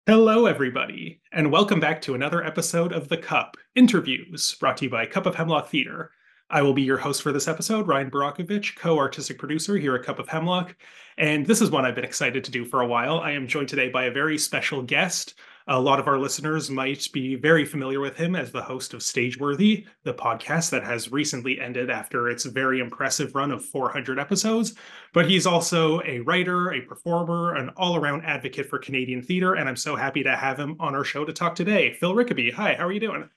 Hello, everybody, and welcome back to another episode of The Cup Interviews, brought to you by Cup of Hemlock Theatre. I will be your host for this episode, Ryan Borochovitz, co-artistic producer here at Cup of Hemlock, and this is one I've been excited to do for a while. I am joined today by a very special guest. A lot of our listeners might be very familiar with him as the host of Stageworthy, the podcast that has recently ended after its very impressive run of 400 episodes. But he's also a writer, a performer, an all-around advocate for Canadian theater, and I'm so happy to have him on our show to talk today. Phil Rickaby, hi, how are you doing?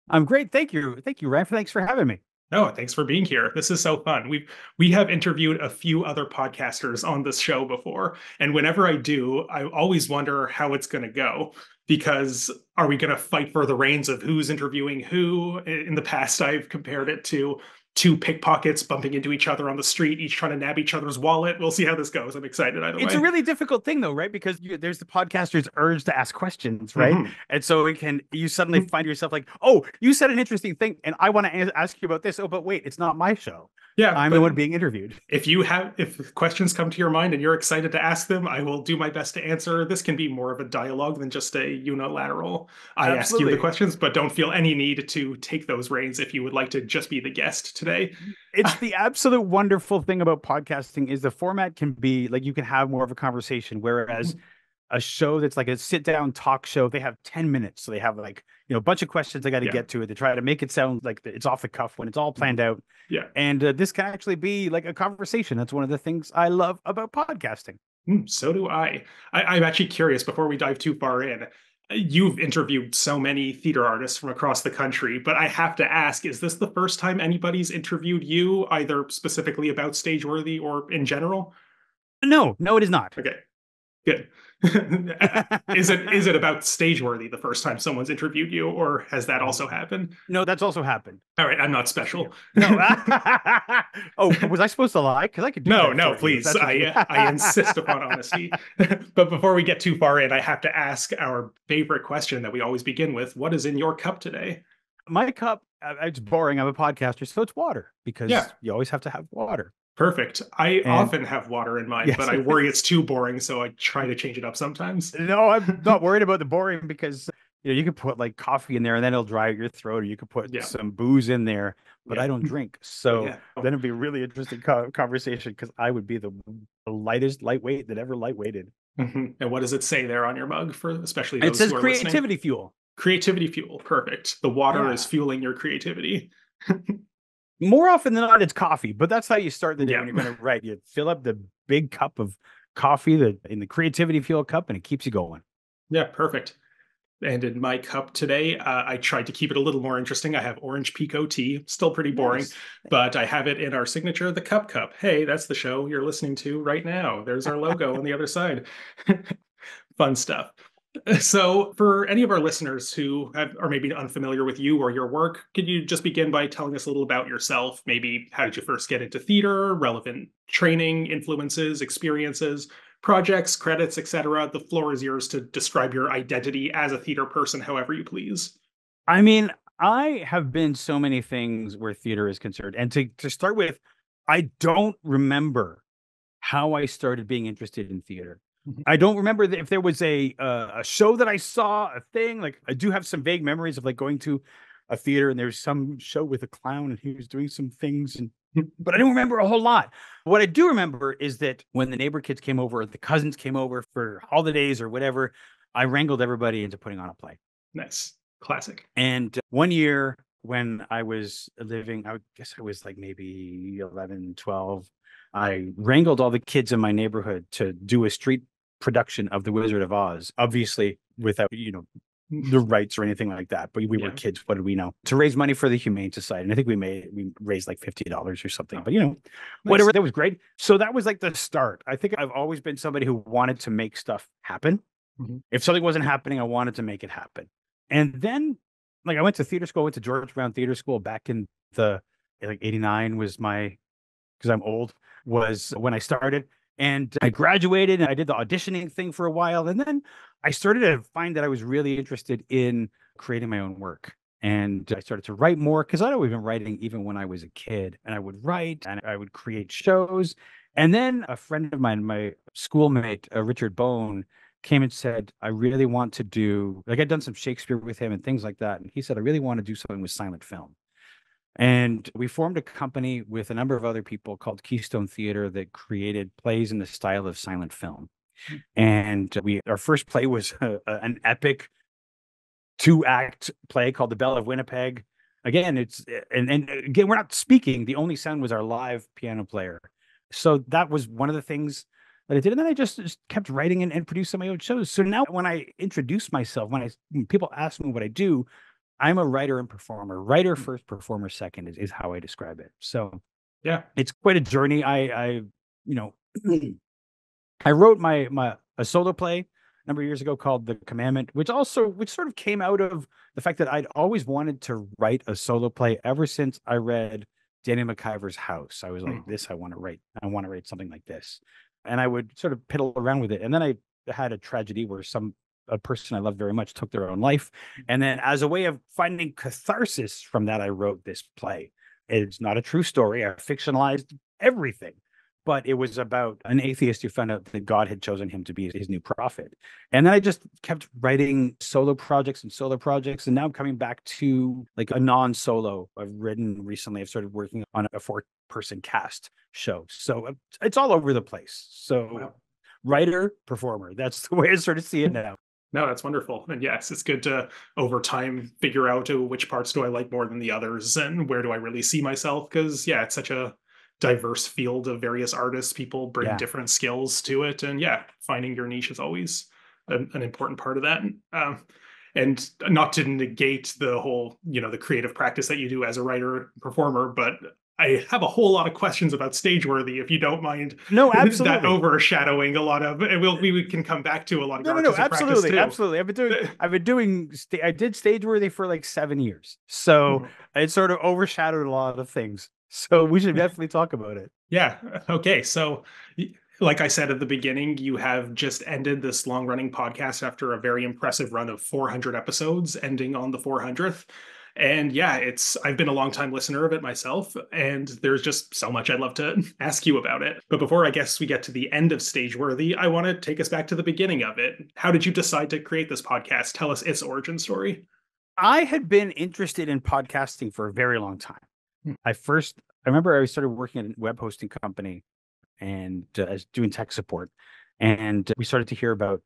I'm great. Thank you. Thank you, Ryan. Thanks for having me. Oh, thanks for being here. This is so fun. We have interviewed a few other podcasters on this show before, and whenever I do, I always wonder how it's going to go because are we going to fight for the reins of who's interviewing who? In the past, I've compared it to two pickpockets bumping into each other on the street, each trying to nab each other's wallet. We'll see how this goes. I'm excited either It's way. a really difficult thing, though, right? Because there's the podcaster's urge to ask questions, right? Mhm. And so you suddenly find yourself like, oh, you said an interesting thing, and I want to ask you about this. Oh, but wait, it's not my show. Yeah, I'm the but one being interviewed. if questions come to your mind and you're excited to ask them, I will do my best to answer. This can be more of a dialogue than just a unilateral I ask you the Absolutely. questions, but don't feel any need to take those reins if you would like to just be the guest today. It's the absolute wonderful thing about podcasting is the format can be like you can have more of a conversation, whereas a show that's like a sit down talk show, they have 10 minutes. So they have like, a bunch of questions they got to Yeah. get to it. They try to make it sound like it's off the cuff when it's all planned out. Yeah. And this can actually be like a conversation. That's one of the things I love about podcasting. So do I'm actually curious before we dive too far in. You've interviewed so many theater artists from across the country, but I have to ask, is this the first time anybody's interviewed you, either specifically about Stageworthy or in general? No, it is not. Okay, good. Is it about Stageworthy the first time someone's interviewed you, or has that also happened? No, that's also happened. All right, I'm not Yeah. special. No. Oh, was I supposed to lie? Because I could do No, that no, for you. please. I insist upon honesty. But before we get too far in, I have to ask our favorite question that we always begin with. What is in your cup today? My cup, it's boring. I'm a podcaster, so it's water Yeah, because you always have to have water. perfect. I And often have water in mine, but yes, I worry it's too boring, so I try to change it up sometimes. no, I'm not worried about the boring because you could put like coffee in there and then it'll dry out your throat, or you could put Yeah, some booze in there, but yeah, I don't drink. So yeah. then it'd be a really interesting conversation because I would be the lightest lightweight that ever lightweighted. And what does it say there on your mug for especially It those says who are listening? creativity fuel. Creativity fuel. Perfect. The water is Yeah. fueling your creativity. More often than not, it's coffee, but that's how you start the day when Yeah. you're going to write. You fill up the big cup of coffee in the creativity fuel cup, and it keeps you going. Yeah, perfect. And in my cup today, I tried to keep it a little more interesting. I have orange pico tea, still pretty boring, Nice. but I have it in our signature, the Cup Cup. Hey, that's the show you're listening to right now. There's our logo on the other side. Fun stuff. So, for any of our listeners who are maybe unfamiliar with you or your work, could you just begin by telling us a little about yourself? Maybe how did you first get into theater, relevant training, influences, experiences, projects, credits, etc. The floor is yours to describe your identity as a theater person, however you please. I mean, I have been so many things where theater is concerned. And to start with, I don't remember how I started being interested in theater. Mhm. I don't remember if there was a show that I saw, a thing. Like I do have some vague memories of like going to a theater and there's some show with a clown and he was doing some things, but I don't remember a whole lot. What I do remember is that when the neighbor kids came over, the cousins came over for holidays or whatever, I wrangled everybody into putting on a play. Nice. Classic. And one year when I was living, I guess I was like maybe 11, 12, I wrangled all the kids in my neighborhood to do a street production of The Wizard of Oz, obviously without, the rights or anything like that. But we were Yeah. kids. What did we know? To raise money for the Humane Society. And I think we raised like $50 or something. Oh, but nice. whatever, that was great. So that was like the start. I think I've always been somebody who wanted to make stuff happen. Mhm. If something wasn't happening, I wanted to make it happen. And then like I went to theater school, went to George Brown Theater School back in the like 89 was because I'm old, was when I started. And I graduated and I did the auditioning thing for a while. And then I started to find that I was really interested in creating my own work. And I started to write more because I'd always been writing even when I was a kid. And I would write and I would create shows. And then a friend of mine, my schoolmate, Richard Bone, came and said, I really want to do, like, I'd done some Shakespeare with him and things like that. And he said, I really want to do something with silent film. And we formed a company with a number of other people called Keystone Theater that created plays in the style of silent film. And our first play was an epic 2-act play called The Belle of Winnipeg. Again, and again, we're not speaking. The only sound was our live piano player. So that was one of the things that I did. And then I just kept writing and producing my own shows. So now when I introduce myself, when people ask me what I do, I'm a writer and performer. Writer first, performer second is how I describe it. So Yeah. it's quite a journey. I I wrote a solo play a number of years ago called The Commandment, which sort of came out of the fact that I'd always wanted to write a solo play ever since I read Daniel McIver's House. I was like, I want to write something like this. And I would sort of piddle around with it. And then I had a tragedy where a person I loved very much took their own life. And then as a way of finding catharsis from that, I wrote this play. It's not a true story. I fictionalized everything, but it was about an atheist who found out that God had chosen him to be his new prophet. And then I just kept writing solo projects. And now I'm coming back to like a non-solo I've written recently. I've started working on a 4-person cast show. So it's all over the place. So wow. Writer, performer, that's the way I sort of see it now. No, that's wonderful. And yes, it's good to, over time, figure out which parts do I like more than the others and where do I really see myself? Because, yeah, it's such a diverse field of various artists. People bring different skills to it. And yeah, finding your niche is always an important part of that. And not to negate the whole, the creative practice that you do as a writer performer, but I have a whole lot of questions about Stageworthy, if you don't mind. No, absolutely. That overshadowing a lot of, and we can come back to a lot of artistic practice too. Absolutely. I did Stageworthy for like 7 years, so it sort of overshadowed a lot of things. So we should definitely talk about it. Yeah. Okay. So, like I said at the beginning, you have just ended this long-running podcast after a very impressive run of 400 episodes, ending on the 400th. And yeah, I've been a long time listener of it myself, and there's just so much I'd love to ask you about it. But before I guess we get to the end of Stageworthy, I want to take us back to the beginning of it. How did you decide to create this podcast? Tell us its origin story. I had been interested in podcasting for a very long time. I remember I started working at a web hosting company and I was doing tech support, and we started to hear about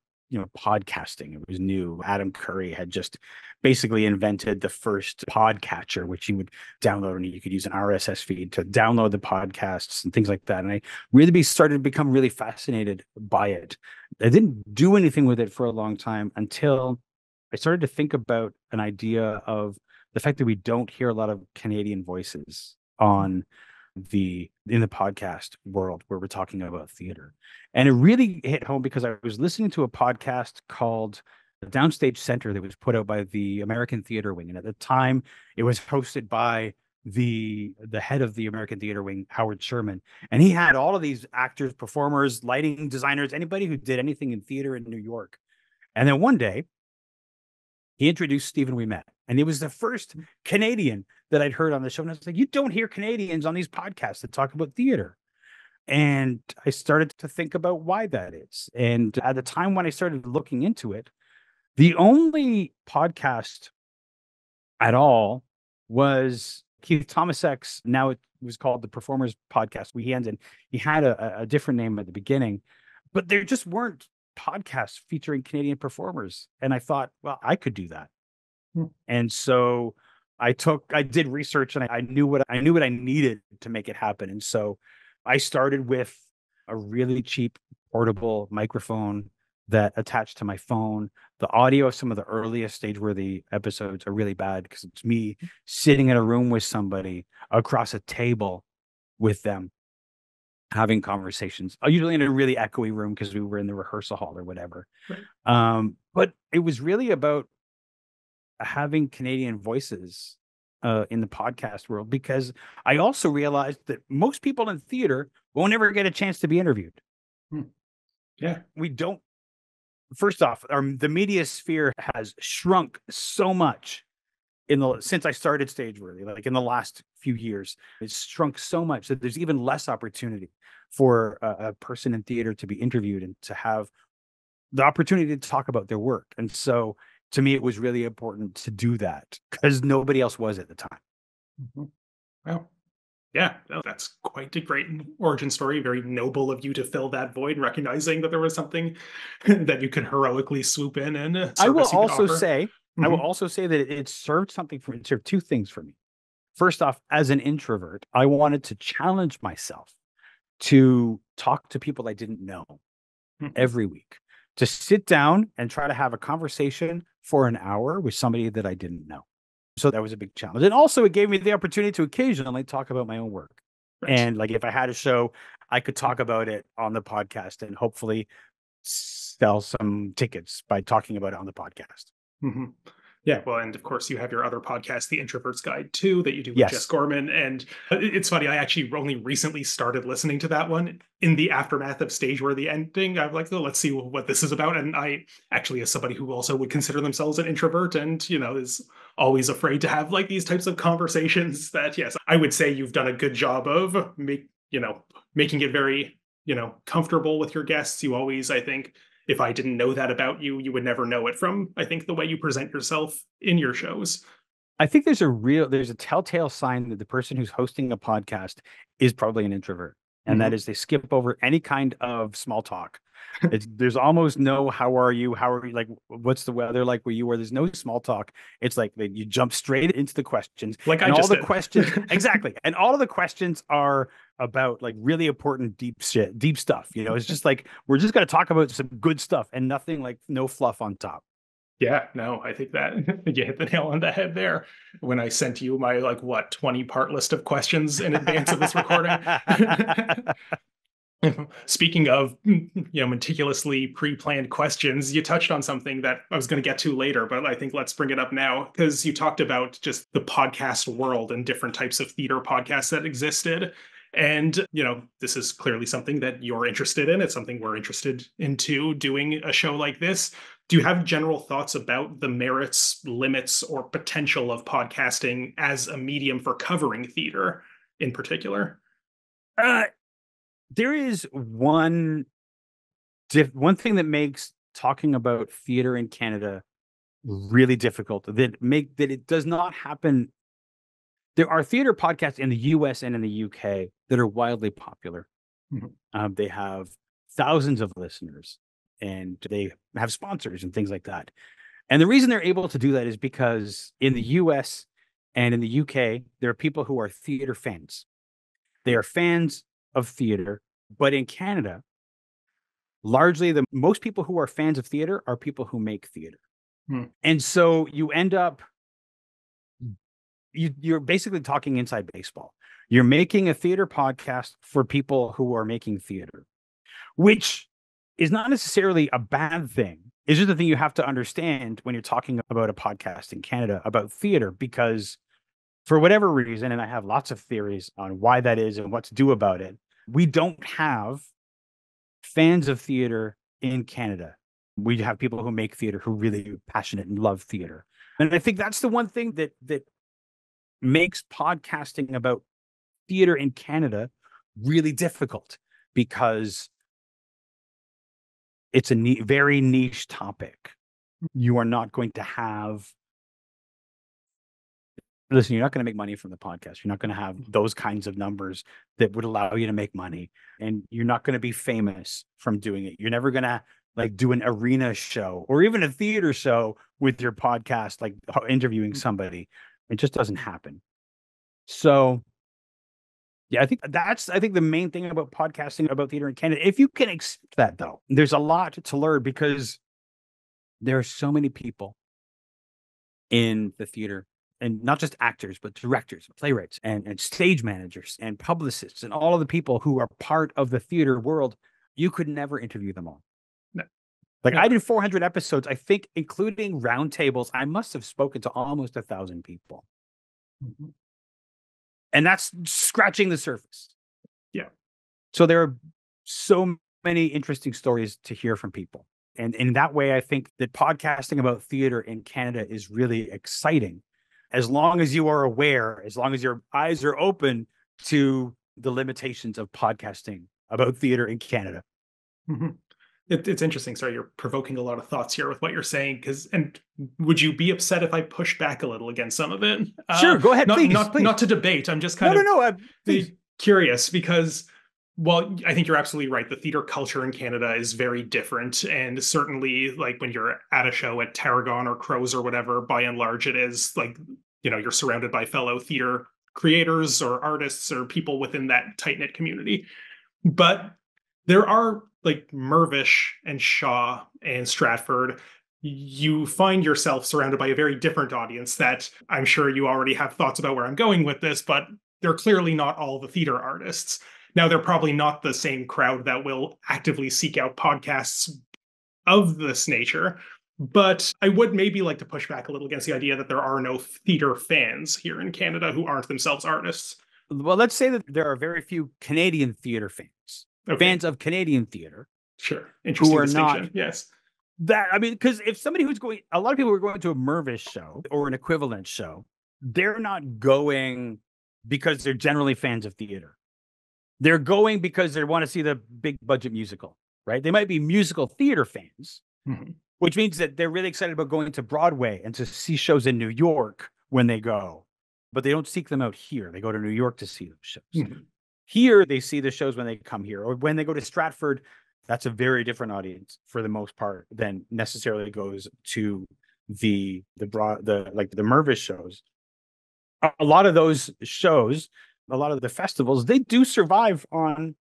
podcasting. It was new. Adam Curry had just basically invented the first podcatcher, which you would download and you could use an RSS feed to download the podcasts and things like that. And I really started to become really fascinated by it. I didn't do anything with it for a long time until I started to think about an idea of the fact that we don't hear a lot of Canadian voices in the podcast world where we're talking about theater. And it really hit home because I was listening to a podcast called Downstage Center that was put out by the American Theater Wing. And at the time it was hosted by the head of the American Theater Wing, Howard Sherman. And he had all of these actors, performers, lighting designers, anybody who did anything in theater in New York. And then one day he introduced Stephen We Met. And he was the first Canadian that I'd heard on the show. And I was like, you don't hear Canadians on these podcasts that talk about theater. And I started to think about why that is. And at the time when I started looking into it, the only podcast at all was Keith Tomasek's. Now it was called the Performers Podcast. He had a different name at the beginning, but there just weren't podcasts featuring Canadian performers. And I thought, well, I could do that. And so I did research, and I knew what I needed to make it happen. And so I started with a really cheap portable microphone that attached to my phone. The audio of some of the earliest Stageworthy episodes are really bad because it's me sitting in a room with somebody across a table with them, having conversations, usually in a really echoey room because we were in the rehearsal hall or whatever. Right. But it was really about having Canadian voices in the podcast world, because I also realized that most people in theater won't ever get a chance to be interviewed. Yeah. We don't. First off, the media sphere has shrunk so much since I started Stageworthy, like in the last few years. It's shrunk so much that there's even less opportunity for a person in theater to be interviewed and to have the opportunity to talk about their work. And so to me, it was really important to do that because nobody else was at the time. Mm-hmm. Well, yeah, that's quite a great origin story. Very noble of you to fill that void, recognizing that there was something that you could heroically swoop in and I will service you could also offer. say, Mm-hmm. that it served it served two things for me. First off, as an introvert, I wanted to challenge myself to talk to people I didn't know Mm-hmm. every week, to sit down and try to have a conversation for an hour with somebody that I didn't know. So that was a big challenge. And also it gave me the opportunity to occasionally talk about my own work. Right. And like if I had a show, I could talk about it on the podcast and hopefully sell some tickets by talking about it on the podcast. Mm-hmm. Yeah, well, and of course, you have your other podcast, The Introvert's Guide, too, that you do with Jess Yes. Gorman. And it's funny, I actually only recently started listening to that one in the aftermath of Stageworthy ending. I'm like, oh, let's see what this is about. And I actually, as somebody who also would consider themselves an introvert and, is always afraid to have like these types of conversations, that, yes, I would say you've done a good job of making it very, comfortable with your guests. You always, I think, if I didn't know that about you, you would never know it from, I think, the way you present yourself in your shows. I think there's a telltale sign that the person who's hosting a podcast is probably an introvert. And that Mm-hmm. is they skip over any kind of small talk. There's almost no how are you, like what's the weather like where you are. There's no small talk. It's like you jump straight into the questions, Like I and all just the did. questions exactly, and all of the questions are about like really important deep stuff. It's just like we're just going to talk about some good stuff and nothing like no fluff on top. Yeah, no, I think that you hit the nail on the head there when I sent you my 20-part list of questions in advance of this recording. Speaking of, meticulously pre-planned questions, you touched on something that I was going to get to later, but I think let's bring it up now because you talked about just the podcast world and different types of theater podcasts that existed. And, this is clearly something that you're interested in. It's something we're interested in too, doing a show like this. Do you have general thoughts about the merits, limits, or potential of podcasting as a medium for covering theater in particular? uh, there is one thing that makes talking about theater in Canada really difficult that it does not happen. There are theater podcasts in the US and in the UK that are wildly popular. Mhm. They have thousands of listeners and they have sponsors and things like that. And the reason they're able to do that is because in the US and in the UK, there are people who are theater fans. They are fans of theater, but in Canada, largely the most people who are fans of theater are people who make theater. Hmm. And so you end up you're basically talking inside baseball. You're making a theater podcast for people who are making theater, which is not necessarily a bad thing. It's just the thing you have to understand when you're talking about a podcast in Canada about theater, because for whatever reason, and I have lots of theories on why that is and what to do about it, we don't have fans of theater in Canada. We have people who make theater who really passionate and love theater. And I think that's the one thing that makes podcasting about theater in Canada really difficult, because it's a very niche topic. You are not going to have listen, you're not going to make money from the podcast. You're not going to have those kinds of numbers that would allow you to make money. And you're not going to be famous from doing it. You're never going to like do an arena show or even a theater show with your podcast, like interviewing somebody. It just doesn't happen. So yeah, I think the main thing about podcasting about theater in Canada. If you can accept that though, there's a lot to learn because there are so many people in the theater, and not just actors, but directors, playwrights, and stage managers and publicists and all of the people who are part of the theater world. You could never interview them all. No, Like I never. did 400 episodes, I think, including roundtables. I must have spoken to almost 1,000 people. Mhm. And that's scratching the surface. Yeah. So there are so many interesting stories to hear from people. And in that way, I think that podcasting about theater in Canada is really exciting. As long as you are aware, as long as your eyes are open to the limitations of podcasting about theater in Canada. Mhm. It's interesting. Sorry, you're provoking a lot of thoughts here with what you're saying. And would you be upset if I pushed back a little against some of it? Sure, go ahead, Not please, not please. not to debate. I'm just No, kind no, of no, please. curious because, well, I think you're absolutely right. The theater culture in Canada is very different, and certainly, like when you're at a show at Tarragon or Crows or whatever, by and large, it is like, you're surrounded by fellow theater creators or artists or people within that tight knit community. But there are like Mirvish and Shaw and Stratford. You find yourself surrounded by a very different audience that I'm sure you already have thoughts about where I'm going with this, but they're clearly not all the theater artists. Now, they're probably not the same crowd that will actively seek out podcasts of this nature, but I would maybe like to push back a little against the idea that there are no theater fans here in Canada who aren't themselves artists. Well, let's say that there are very few Canadian theater fans, Okay. fans of Canadian theater. Sure. Interesting who are distinction. not Yes. that. I mean, because if somebody who's going, a lot of people are going to a Mirvish show or an equivalent show, they're not going because they're generally fans of theater. They're going because they want to see the big budget musical, right? They might be musical theater fans, which means that they're really excited about going to Broadway and to see shows in New York when they go, but they don't seek them out here. They go to New York to see those shows. Here, they see the shows when they come here, or when they go to Stratford. That's a very different audience for the most part than necessarily goes to the Mirvish shows. A lot of those shows, a lot of the festivals, they do survive on,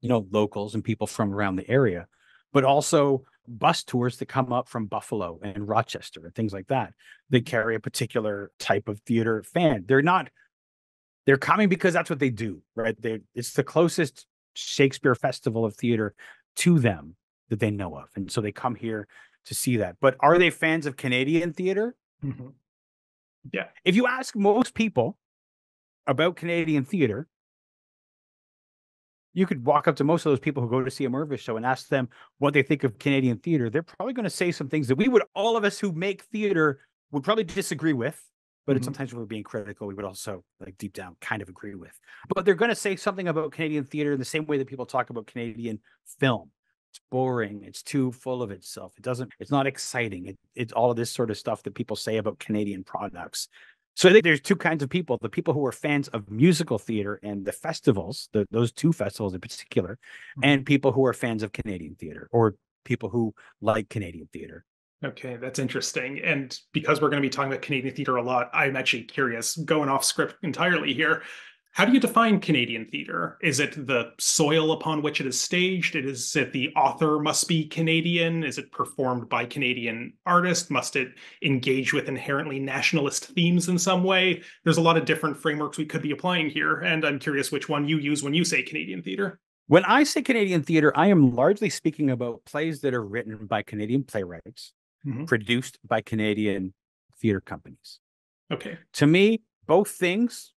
locals and people from around the area, but also bus tours that come up from Buffalo and Rochester and things like that. They carry a particular type of theater fan. They're coming because that's what they do, right? It's the closest Shakespeare festival of theater to them that they know of. And so they come here to see that. But are they fans of Canadian theater? Yeah. If you ask most people about Canadian theater, you could walk up to most of those people who go to see a Mirvish show and ask them what they think of Canadian theater. They're probably going to say some things that all of us who make theater would probably disagree with. But sometimes when we're being critical, we would also, like, deep down kind of agree with. But they're going to say something about Canadian theater in the same way that people talk about Canadian film. It's boring. It's too full of itself. It's not exciting. It's all of this sort of stuff that people say about Canadian products. So I think there's two kinds of people: the people who are fans of musical theater and the festivals, those two festivals in particular, and people who are fans of Canadian theater, or people who like Canadian theater. Okay, that's interesting. And because we're going to be talking about Canadian theater a lot, I'm actually curious, going off script entirely here. How do you define Canadian theater? Is it the soil upon which it is staged? Is it the author must be Canadian? Is it performed by Canadian artists? Must it engage with inherently nationalist themes in some way? There's a lot of different frameworks we could be applying here, and I'm curious which one you use when you say Canadian theater. When I say Canadian theater, I am largely speaking about plays that are written by Canadian playwrights, produced by Canadian theater companies. Okay. To me, both things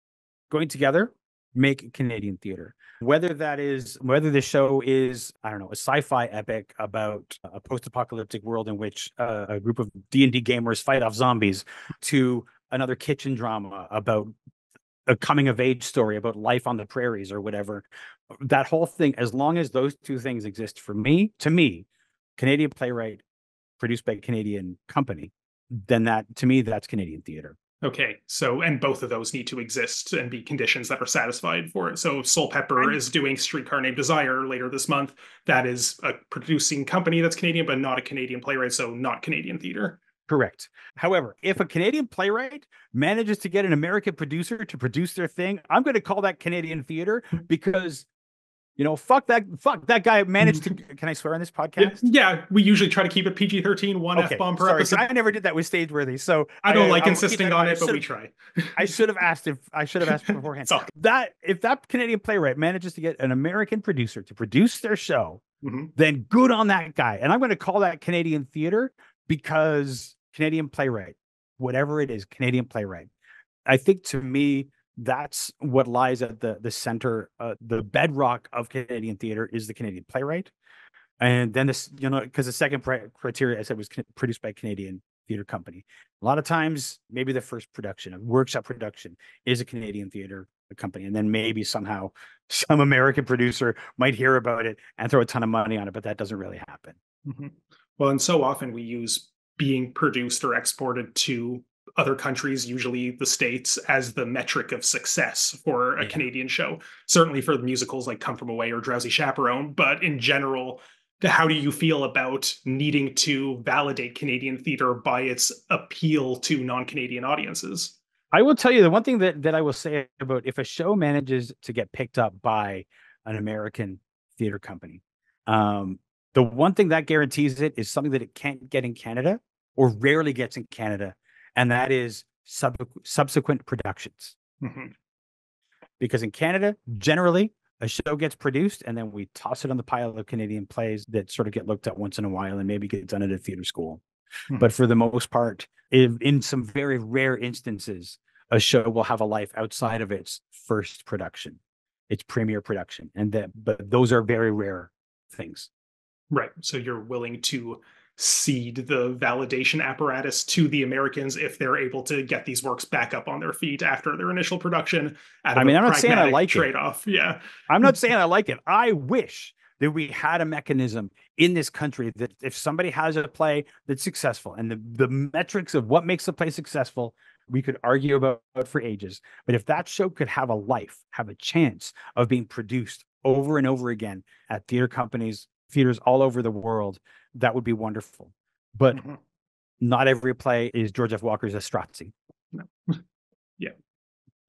going together make Canadian theater. Whether the show is, I don't know, a sci-fi epic about a post-apocalyptic world in which a group of D&D gamers fight off zombies, to another kitchen drama about a coming of age story about life on the prairies or whatever, that whole thing, as long as those two things exist to me, Canadian playwright produced by a Canadian company, then to me, that's Canadian theater. Okay, so, and both of those need to exist and be conditions that are satisfied for it. So Soul Pepper is doing Streetcar Named Desire later this month. That is a producing company that's Canadian, but not a Canadian playwright, so not Canadian theater. Correct. However, if a Canadian playwright manages to get an American producer to produce their thing, I'm going to call that Canadian theater, because fuck that guy managed to. Can I swear on this podcast? Yeah, we usually try to keep it PG-13, one F-bomb per episode. I never did that with Stageworthy, so I don't like insisting on it, but we try. I should have asked beforehand. If that Canadian playwright manages to get an American producer to produce their show, then good on that guy. And I'm going to call that Canadian theater, because Canadian playwright, whatever it is, Canadian playwright. I think, to me, that's what lies at the center, the bedrock of Canadian theater is the Canadian playwright. And then this, because the second criteria I said was produced by a Canadian theater company. A lot of times, maybe the first production, a workshop production, is a Canadian theater company, and then maybe somehow some American producer might hear about it and throw a ton of money on it, but that doesn't really happen. Mm-hmm. Well, and so often we use being produced or exported to other countries, usually the States, as the metric of success for a Canadian show. Certainly for the musicals like Come From Away or Drowsy Chaperone, but in general, how do you feel about needing to validate Canadian theater by its appeal to non-Canadian audiences? I will tell you the one thing that I will say about if a show manages to get picked up by an American theater company, the one thing that guarantees it is something that it can't get in Canada or rarely gets in Canada, and that is subsequent productions. Mm-hmm. Because in Canada, generally, a show gets produced and then we toss it on the pile of Canadian plays that sort of get looked at once in a while and maybe get done at a theater school. Mm-hmm. But for the most part, in some very rare instances, a show will have a life outside of its first production, its premiere production. But those are very rare things. Right. So you're willing to cede the validation apparatus to the Americans if they're able to get these works back up on their feet after their initial production. I'm not saying I like trade-off. Yeah. I'm not saying I like it. I wish that we had a mechanism in this country that if somebody has a play that's successful and the metrics of what makes a play successful, we could argue about for ages. But if that show could have a life, have a chance of being produced over and over again at theater companies, theaters all over the world, that would be wonderful. But not every play is George F. Walker's Strozzi. No. Yeah.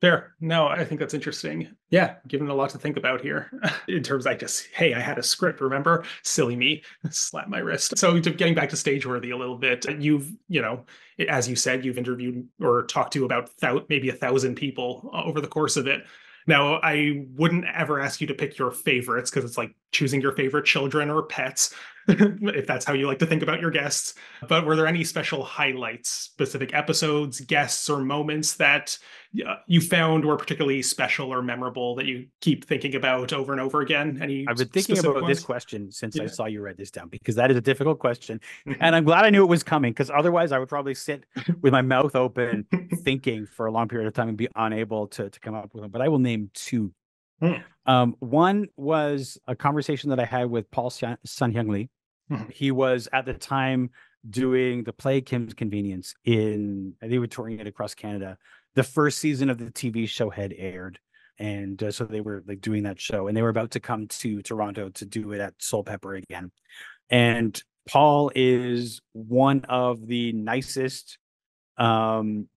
Fair. No, I think that's interesting. Yeah, given a lot to think about here. In terms, I had a script, remember? Silly me. Slap my wrist. So getting back to Stageworthy a little bit, you've, as you said, you've interviewed or talked to about maybe 1,000 people over the course of it. Now, I wouldn't ever ask you to pick your favorites because it's like choosing your favorite children or pets, if that's how you like to think about your guests. But were there any special highlights, specific episodes, guests, or moments that you found were particularly special or memorable that you keep thinking about over and over again? I've been thinking about this question since I saw you write this down, because that is a difficult question. And I'm glad I knew it was coming, because otherwise I would probably sit with my mouth open thinking for a long period of time and be unable to come up with them. But I will name two. One was a conversation that I had with Paul Sun-Hyung Lee. He was at the time doing the play Kim's Convenience they were touring it across Canada. The first season of the TV show had aired. And so they were like doing that show, and they were about to come to Toronto to do it at Soul Pepper again. And Paul is one of the nicest, kindest,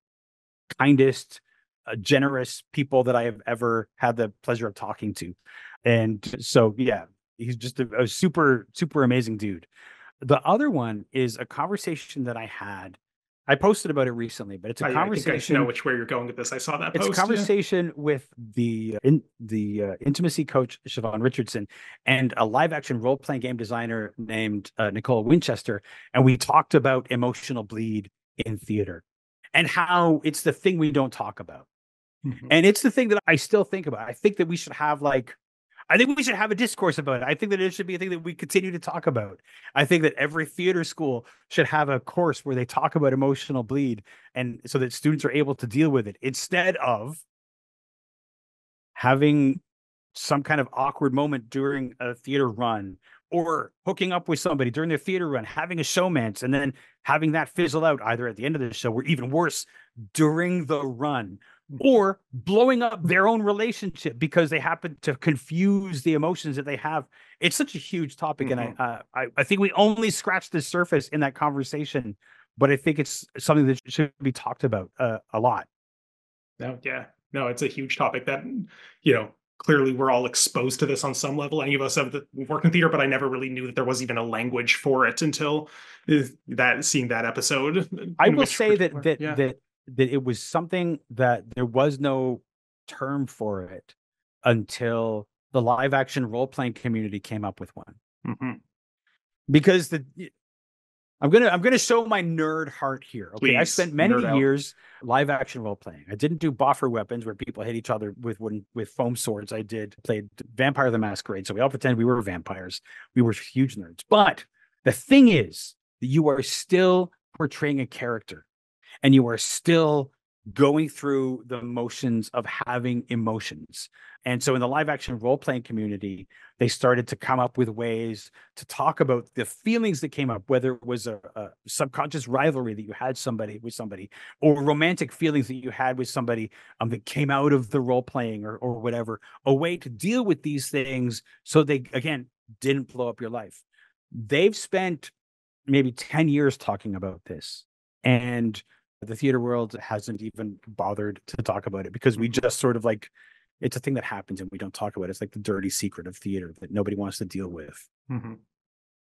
generous people that I have ever had the pleasure of talking to. And so, yeah, he's just a super, super amazing dude. The other one is a conversation that I had. I posted about it recently, but it's a conversation. I think I know which way you're going with this. I saw that post. It's a conversation with the intimacy coach, Siobhan Richardson, and a live action role playing game designer named Nicole Winchester. And we talked about emotional bleed in theater and how it's the thing we don't talk about. And it's the thing that I still think about. I think that we should have a discourse about it. I think that it should be a thing that we continue to talk about. I think that every theater school should have a course where they talk about emotional bleed, and so that students are able to deal with it instead of having some kind of awkward moment during a theater run, or hooking up with somebody during their theater run, having a showmance, and then having that fizzle out either at the end of the show or even worse, during the run, or blowing up their own relationship because they happen to confuse the emotions that they have. It's such a huge topic. And I think we only scratched the surface in that conversation, but I think it's something that should be talked about a lot. No, it's a huge topic that, clearly we're all exposed to this on some level. Any of us we've worked in theater, but I never really knew that there was even a language for it until seeing that episode. I will say that it was something that there was no term for it until the live action role playing community came up with one. Because I'm gonna show my nerd heart here. Okay, Please, I spent many years live action role playing. I didn't do boffer weapons where people hit each other with foam swords. I played Vampire the Masquerade, so we all pretended we were vampires. We were huge nerds. But the thing is that you are still portraying a character, and you are still going through the motions of having emotions. And so in the live action role playing community, they started to come up with ways to talk about the feelings that came up, whether it was a subconscious rivalry that you had with somebody, or romantic feelings that you had with somebody that came out of the role playing or whatever, a way to deal with these things so they, again, didn't blow up your life. They've spent maybe 10 years talking about this. And the theater world hasn't even bothered to talk about it because we just sort of like, it's a thing that happens and we don't talk about it. It's like the dirty secret of theater that nobody wants to deal with. Mm-hmm.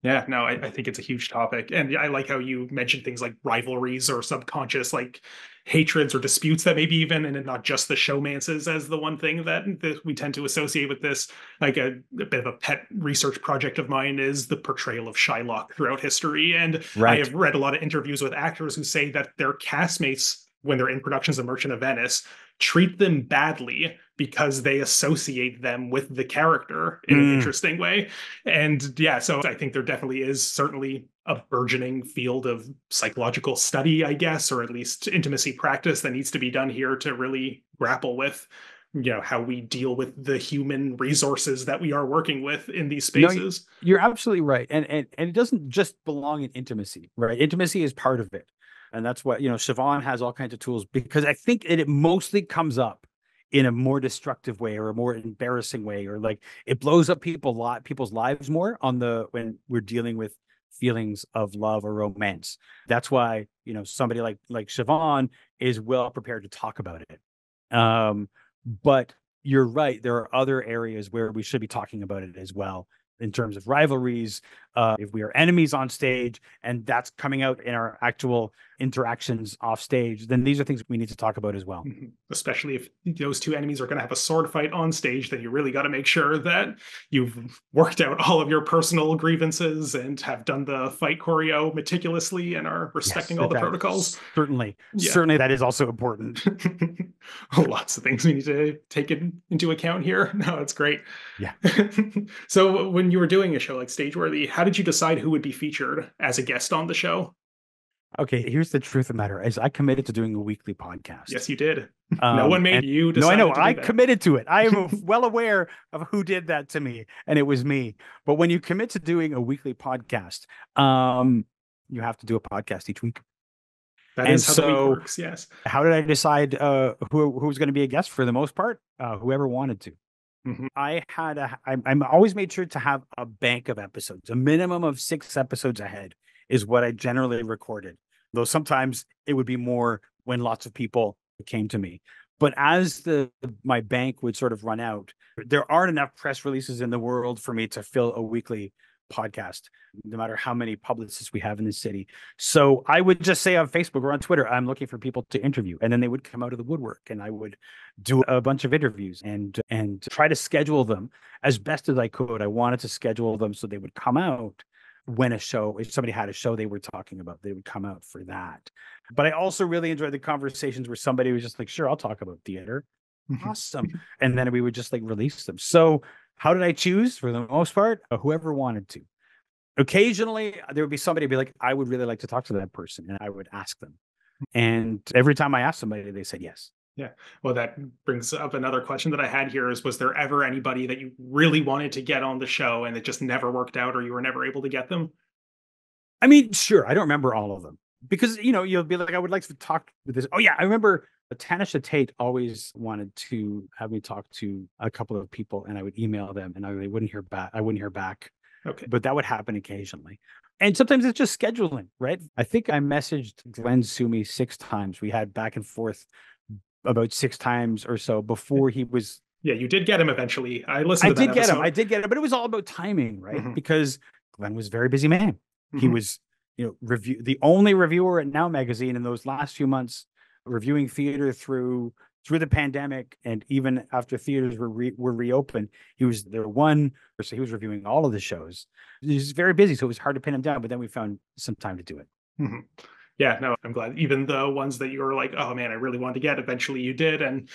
Yeah, no, I think it's a huge topic. And I like how you mentioned things like rivalries or subconscious like hatreds or disputes that maybe even, and not just the showmances as the one thing that we tend to associate with this. Like a bit of a pet research project of mine is the portrayal of Shylock throughout history. And I Right. have read a lot of interviews with actors who say that their castmates, when they're in productions of Merchant of Venice, treat them badly because they associate them with the character in an interesting way. And yeah, so I think there definitely is certainly a burgeoning field of psychological study, I guess, or at least intimacy practice that needs to be done here to really grapple with, how we deal with the human resources that we are working with in these No, spaces. you're absolutely right. And it doesn't just belong in intimacy, right? Intimacy is part of it. And that's what, Siobhan has all kinds of tools because I think it mostly comes up in a more destructive way or a more embarrassing way, or like it blows up people's lives more when we're dealing with feelings of love or romance. That's why, somebody like Siobhan is well prepared to talk about it. But you're right. There are other areas where we should be talking about it as well in terms of rivalries. If we are enemies on stage and that's coming out in our actual interactions off stage, then these are things we need to talk about as well. Especially if those two enemies are going to have a sword fight on stage, then you really got to make sure that you've worked out all of your personal grievances and have done the fight choreo meticulously and are respecting all the protocols. Certainly. Yeah. Certainly that is also important. Lots of things we need to take into account here. No, it's great. Yeah. So when you were doing a show like Stageworthy, how did you decide who would be featured as a guest on the show? Okay, here's the truth of the matter: is I committed to doing a weekly podcast. Yes, you did. No one made you decide. No, I know. To I do that. committed to it. I am well aware of who did that to me, and it was me. But when you commit to doing a weekly podcast, you have to do a podcast each week. That is how the week works. Yes. How did I decide who was going to be a guest? For the most part, whoever wanted to. Mm-hmm. I'm always made sure to have a bank of episodes. A minimum of 6 episodes ahead is what I generally recorded. Though sometimes it would be more when lots of people came to me. But as my bank would sort of run out, there aren't enough press releases in the world for me to fill a weekly podcast, no matter how many publicists we have in the city. So I would just say on Facebook or on Twitter, I'm looking for people to interview. And then they would come out of the woodwork and I would do a bunch of interviews and try to schedule them as best as I could. I wanted to schedule them so they would come out when if somebody had a show they were talking about, they would come out for that. But I also really enjoyed the conversations where somebody was just like, sure, I'll talk about theater. Awesome. And then we would just like release them. So how did I choose? For the most part, whoever wanted to. Occasionally, there would be somebody be like, I would really like to talk to that person. And I would ask them. And every time I asked somebody, they said yes. Yeah. Well, that brings up another question that I had here is, was there ever anybody that you really wanted to get on the show and it just never worked out or you were never able to get them? I mean, sure. I don't remember all of them because, you'll be like, I would like to talk with this. Oh, yeah. I remember Tanisha Tate always wanted to have me talk to a couple of people and I would email them and they wouldn't hear back. I wouldn't hear back. Okay. But that would happen occasionally. And sometimes it's just scheduling, right? I think I messaged Glenn Sumi 6 times. We had back and forth about 6 times or so before he was. Yeah, you did get him eventually. I listened to that episode. I did get him, but it was all about timing, right? Mm-hmm. Because Glenn was a very busy man. Mm-hmm. He was, the only reviewer at Now Magazine in those last few months, reviewing theater through the pandemic, and even after theaters were reopened, he was there so he was reviewing all of the shows. He was very busy, so it was hard to pin him down. But then we found some time to do it. Mm-hmm. Yeah, no, I'm glad. Even the ones that you were like, oh man, I really wanted to get, eventually you did. And,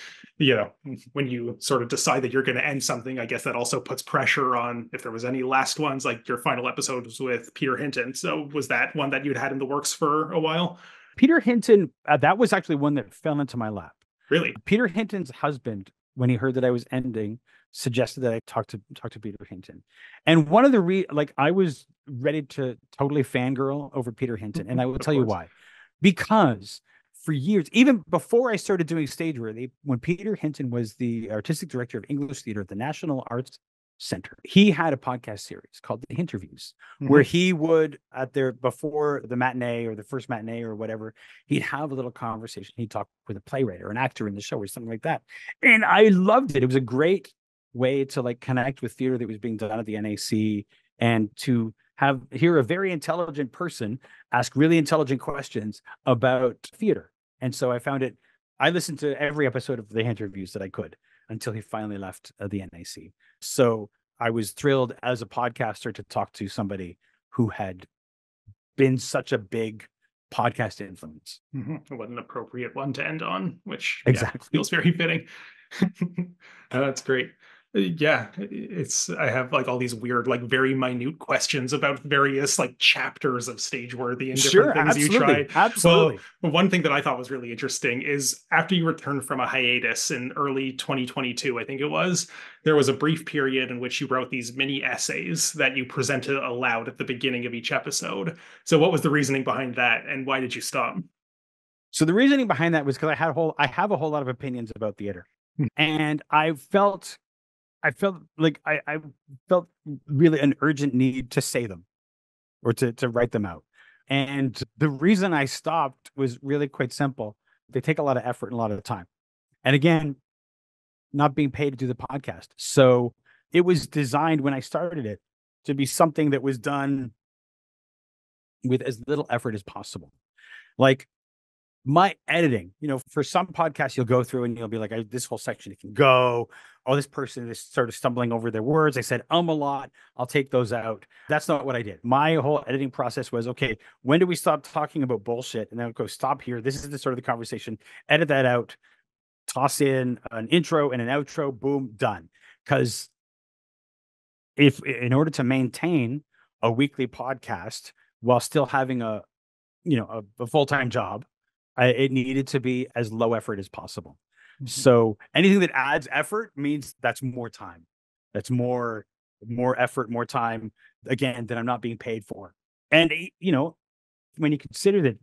when you sort of decide that you're going to end something, I guess that also puts pressure on if there was any last ones, like your final episode was with Peter Hinton. So was that one that you'd had in the works for a while? Peter Hinton, that was actually one that fell into my lap. Really? Peter Hinton's husband, when he heard that I was ending, suggested that I talk to Peter Hinton. And one of the I was ready to totally fangirl over Peter Hinton, and I will tell you why. Because for years, even before I started doing Stageworthy, when Peter Hinton was the artistic director of English theater at the National Arts Center, he had a podcast series called The Interviews, where he would before the matinee or the first matinee or whatever, he'd have a little conversation. He'd talk with a playwright or an actor in the show or something like that. And I loved it. It was a great way to like connect with theater that was being done at the NAC and to hear a very intelligent person ask really intelligent questions about theater. And so I listened to every episode of The Interviews that I could until he finally left the NAC. So I was thrilled as a podcaster to talk to somebody who had been such a big podcast influence. What an appropriate one to end on, which exactly feels very fitting. That's great. Yeah, I have like all these weird, like very minute questions about various like chapters of Stageworthy and different things you try. Absolutely. Well, one thing that I thought was really interesting is after you returned from a hiatus in early 2022, I think it was, there was a brief period in which you wrote these mini essays that you presented aloud at the beginning of each episode. So what was the reasoning behind that, and why did you stop? So the reasoning behind that was because I have a whole lot of opinions about theater, and I felt like I felt really an urgent need to say them or to write them out. And the reason I stopped was really quite simple. They take a lot of effort and a lot of time. And again, not being paid to do the podcast. So it was designed when I started it to be something that was done with as little effort as possible. Like my editing, for some podcasts you'll go through and you'll be like, this whole section it can go. Oh, this person is sort of stumbling over their words. I said a lot. I'll take those out. That's not what I did. My whole editing process was, okay, when do we stop talking about bullshit? And then I'll go, stop here. This is the sort of the conversation. Edit that out. Toss in an intro and an outro. Boom, done. Because in order to maintain a weekly podcast while still having a full-time job, it needed to be as low effort as possible. So anything that adds effort means that's more time. That's more effort, more time, again, that I'm not being paid for. And, when you consider that,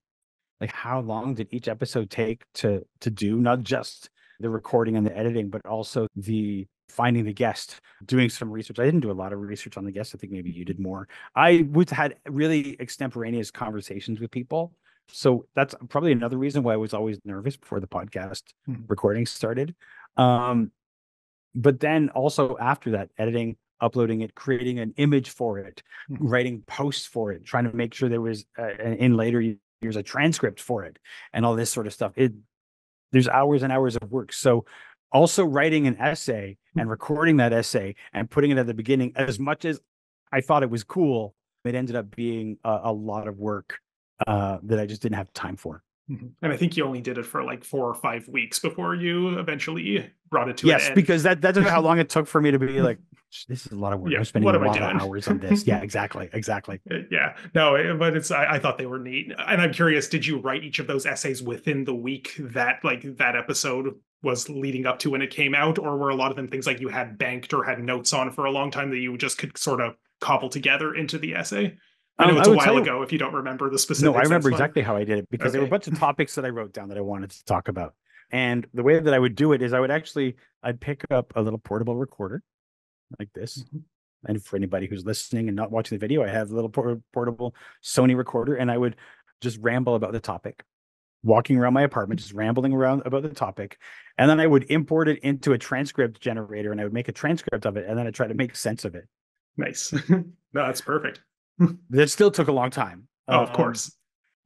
like how long did each episode take to do, not just the recording and the editing, but also the finding the guest, doing some research. I didn't do a lot of research on the guest. I think maybe you did more. I had really extemporaneous conversations with people. So that's probably another reason why I was always nervous before the podcast recording started. But then also after that, editing, uploading it, creating an image for it, writing posts for it, trying to make sure there was in later years a transcript for it, and all this sort of stuff. There's hours and hours of work. So also writing an essay and recording that essay and putting it at the beginning, as much as I thought it was cool, it ended up being a lot of work that I just didn't have time for. And I think you only did it for like 4 or 5 weeks before you eventually brought it to an end. Yes, because that's how long it took for me to be like, this is a lot of work. I'm spending a lot of hours on this. Yeah, exactly. Yeah, no, but I thought they were neat. And I'm curious, did you write each of those essays within the week that that episode was leading up to when it came out? Or were a lot of them things like you had banked or had notes on for a long time that you just could sort of cobble together into the essay? I know it's a while ago if you don't remember the specifics. No, I remember exactly how I did it because there were a bunch of topics that I wrote down that I wanted to talk about. And the way that I would do it is I'd pick up a little portable recorder like this. And for anybody who's listening and not watching the video, I have a little portable Sony recorder, and I would just ramble about the topic, walking around my apartment, just rambling around about the topic. And then I would import it into a transcript generator, and I would make a transcript of it, and then I try to make sense of it. Nice. No, that's perfect. That still took a long time. Oh, of course.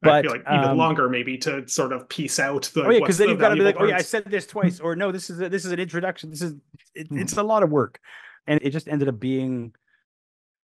But I feel like even longer maybe to sort of piece out the. Oh yeah, because then you've got to be like, parts. oh yeah, I said this twice, or no, this is an introduction. It's a lot of work, and it just ended up being.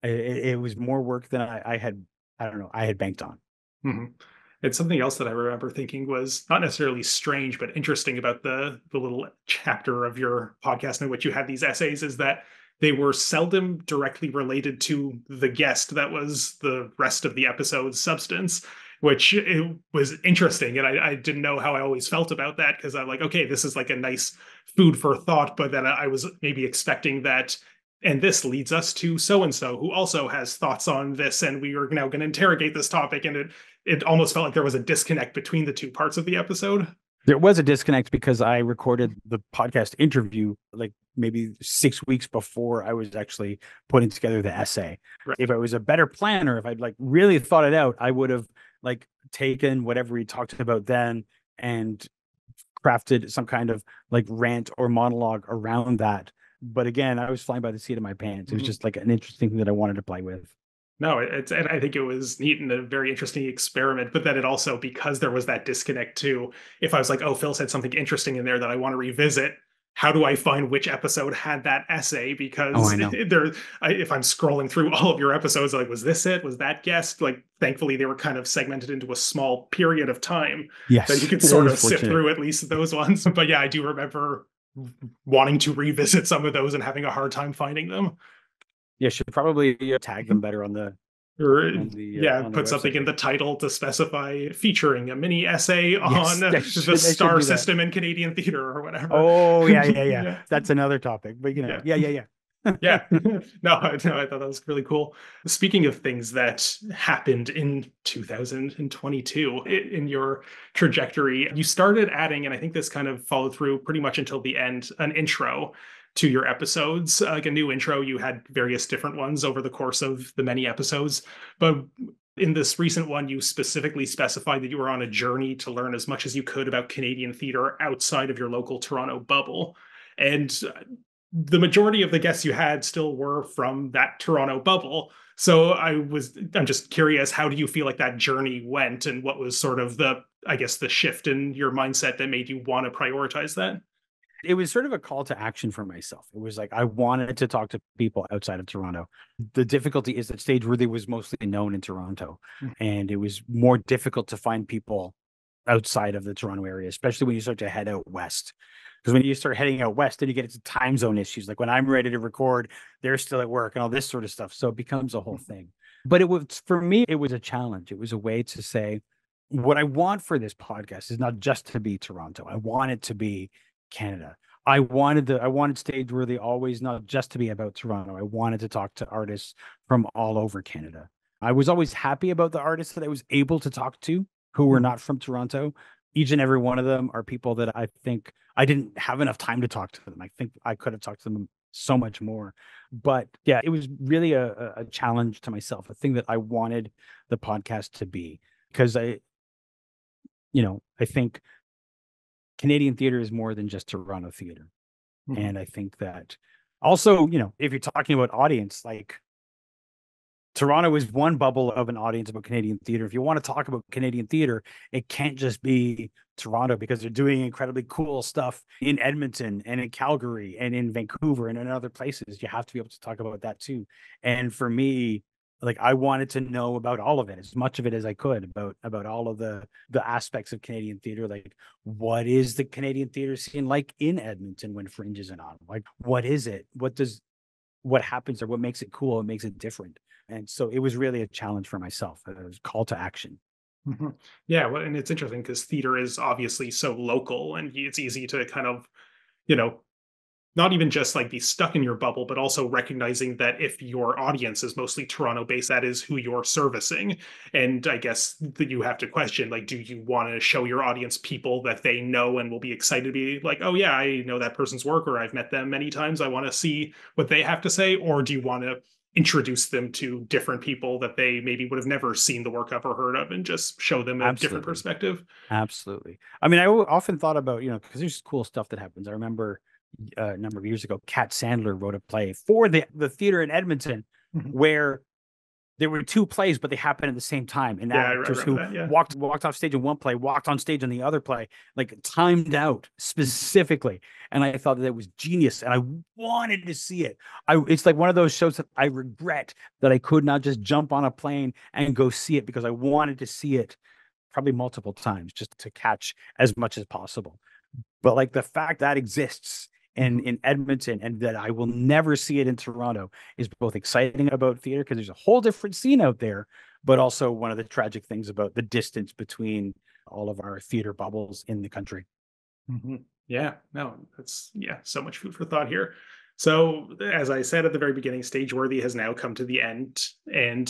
It was more work than I had. I don't know. I had banked on. And something else that I remember thinking was not necessarily strange, but interesting about the little chapter of your podcast in which you had these essays is that they were seldom directly related to the guest that was the rest of the episode's substance. which it was interesting. And I didn't know how I always felt about that, because I'm like, okay, this is like a nice food for thought. But then I was maybe expecting that. And this leads us to so and so, who also has thoughts on this. And we are now going to interrogate this topic. And it almost felt like there was a disconnect between the two parts of the episode. There was a disconnect because I recorded the podcast interview like maybe 6 weeks before I was actually putting together the essay. Right. If I was a better planner, if I'd like really thought it out, I would have like taken whatever we talked about then and crafted some kind of like rant or monologue around that. But again, I was flying by the seat of my pants. It was just like an interesting thing that I wanted to play with. No, and I think it was neat and a very interesting experiment. But then it also, because there was that disconnect too, if I was like, oh, Phil said something interesting in there that I want to revisit, how do I find which episode had that essay? Because I know. if I'm scrolling through all of your episodes, like, was this it? Was that guest? Like, thankfully, they were kind of segmented into a small period of time that you could sort of sift through at least those ones. But yeah, I do remember wanting to revisit some of those and having a hard time finding them. Yeah, should probably tag them better on the put something in the title to specify featuring a mini essay on the star system in Canadian theater or whatever. Oh, yeah. That's another topic, but you know, yeah. Yeah. No, I thought that was really cool. Speaking of things that happened in 2022 in your trajectory, you started adding, and I think this kind of followed through pretty much until the end, an intro to your episodes, like a new intro. You had various different ones over the course of the many episodes, but in this recent one, you specifically specified that you were on a journey to learn as much as you could about Canadian theater outside of your local Toronto bubble. And the majority of the guests you had still were from that Toronto bubble. So I'm just curious, how do you feel like that journey went, and what was sort of the shift in your mindset that made you want to prioritize that? It was sort of a call to action for myself. It was like I wanted to talk to people outside of Toronto. The difficulty is that Stageworthy was mostly known in Toronto, and it was more difficult to find people outside of the Toronto area, especially when you start to head out west. Because when you start heading out west, then you get into time zone issues. Like when I'm ready to record, they're still at work and all this sort of stuff. So it becomes a whole thing. But for me, it was a challenge. It was a way to say, what I want for this podcast is not just to be Toronto. I want it to be Canada. I wanted Stageworthy always not just to be about Toronto. I wanted to talk to artists from all over Canada. I was always happy about the artists that I was able to talk to who were not from Toronto. Each and every one of them are people that I think I didn't have enough time to talk to them. I think I could have talked to them so much more. But yeah, it was really a challenge to myself, a thing that I wanted the podcast to be, because I think Canadian theater is more than just Toronto theater. And I think that also, if you're talking about audience, like Toronto is one bubble of an audience about Canadian theater. If you want to talk about Canadian theater, it can't just be Toronto, because they're doing incredibly cool stuff in Edmonton and in Calgary and in Vancouver and in other places. You have to be able to talk about that too. And for me, like, I wanted to know about all of it, as much of it as I could, about all of the aspects of Canadian theater. Like, what is the Canadian theater scene like in Edmonton when Fringe isn't on? Like, what is it? What happens, or what makes it cool? What makes it different? And so it was really a challenge for myself. It was a call to action. Yeah, well, and it's interesting because theater is obviously so local, and it's easy to kind of, not even just like be stuck in your bubble, but also recognizing that if your audience is mostly Toronto based, that is who you're servicing. And I guess that you have to question, like, do you want to show your audience people that they know and will be excited to be like, oh yeah, I know that person's work, or I've met them many times, I want to see what they have to say? Or do you want to introduce them to different people that they maybe would have never seen the work of or heard of, and just show them a different perspective? Absolutely. I mean, I often thought about, because there's cool stuff that happens. I remember a number of years ago, Kat Sandler wrote a play for the theater in Edmonton where there were two plays, but they happened at the same time. And actors who walked off stage in one play, walked on stage in the other play, like timed out specifically. And I thought that was genius, and I wanted to see it. It's like one of those shows that I regret that I could not just jump on a plane and go see it, because I wanted to see it probably multiple times just to catch as much as possible. But like the fact that exists in Edmonton, and that I will never see it in Toronto, is both exciting about theater, because there's a whole different scene out there, but also one of the tragic things about the distance between all of our theater bubbles in the country. Mm-hmm. Yeah, no, that's so much food for thought here. So, as I said at the very beginning, Stageworthy has now come to the end. And,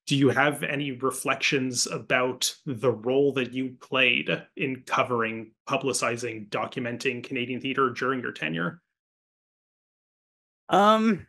do you have any reflections about the role that you played in covering, publicizing, documenting Canadian theater during your tenure? Um,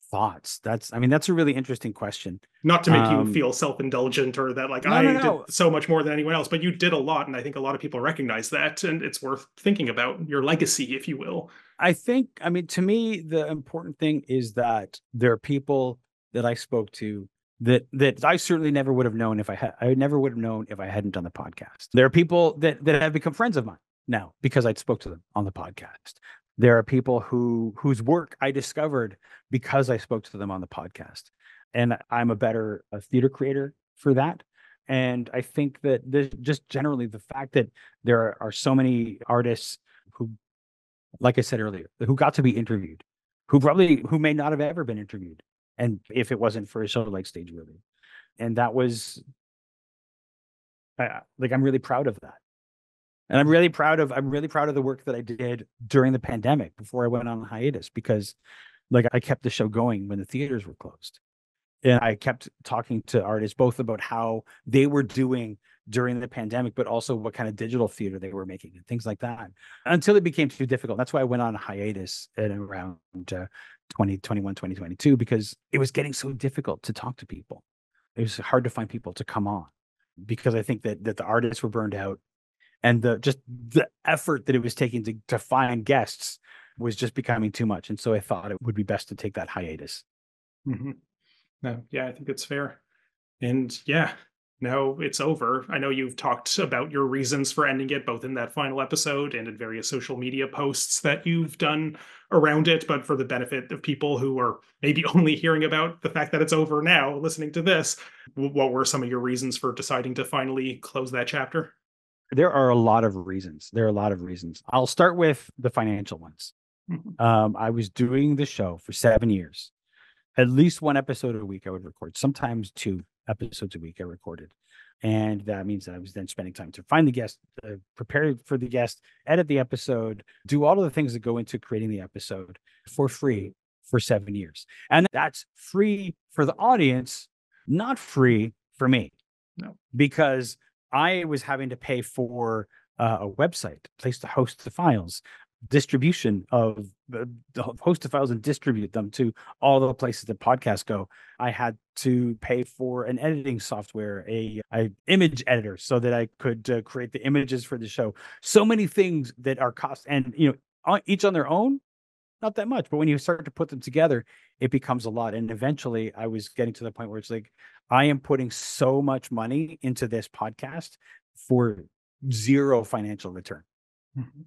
Thoughts. That's a really interesting question. Not to make you Um, feel self-indulgent or that like no, no, I did no. so much more than anyone else, but you did a lot, and I think a lot of people recognize that, and it's worth thinking about your legacy, if you will. I think, to me, the important thing is that there are people that I spoke to that I certainly never would have known if I never would have known if I hadn't done the podcast. There are people that have become friends of mine now because I spoke to them on the podcast. There are people whose work I discovered because I spoke to them on the podcast. And I'm a better theater creator for that. And I think that just generally the fact that there are so many artists who, like I said earlier, who got to be interviewed, who may not have ever been interviewed, and if it wasn't for a show like Stageworthy, and that was like I'm really proud of that, and I'm really proud of the work that I did during the pandemic before I went on hiatus because like I kept the show going when the theaters were closed. And I kept talking to artists both about how they were doing during the pandemic, but also what kind of digital theater they were making and things like that until it became too difficult. That's why I went on a hiatus at around 2021, 2022, because it was getting so difficult to talk to people. It was hard to find people to come on because I think that the artists were burned out and the effort that it was taking to find guests was just becoming too much. And so I thought it would be best to take that hiatus. Mm-hmm. No, yeah, I think it's fair. And yeah, now it's over. I know you've talked about your reasons for ending it, both in that final episode and in various social media posts that you've done around it. But for the benefit of people who are maybe only hearing about the fact that it's over now, listening to this, what were some of your reasons for deciding to finally close that chapter? There are a lot of reasons. There are a lot of reasons. I'll start with the financial ones. Mhm. I was doing the show for 7 years. At least one episode a week I would record, sometimes two episodes a week I recorded. And that means that I was then spending time to find the guest, prepare for the guest, edit the episode, do all of the things that go into creating the episode for free for 7 years. And that's free for the audience, not free for me, No. because I was having to pay for a website, a place to host the files, distribution of the host the files and distribute them to all the places that podcasts go. I had to pay for an editing software, a image editor, so that I could create the images for the show. So many things that are cost, and each on their own, not that much, but when you start to put them together, it becomes a lot. And eventually, I was getting to the point where it's like, I am putting so much money into this podcast for zero financial return. Mhm.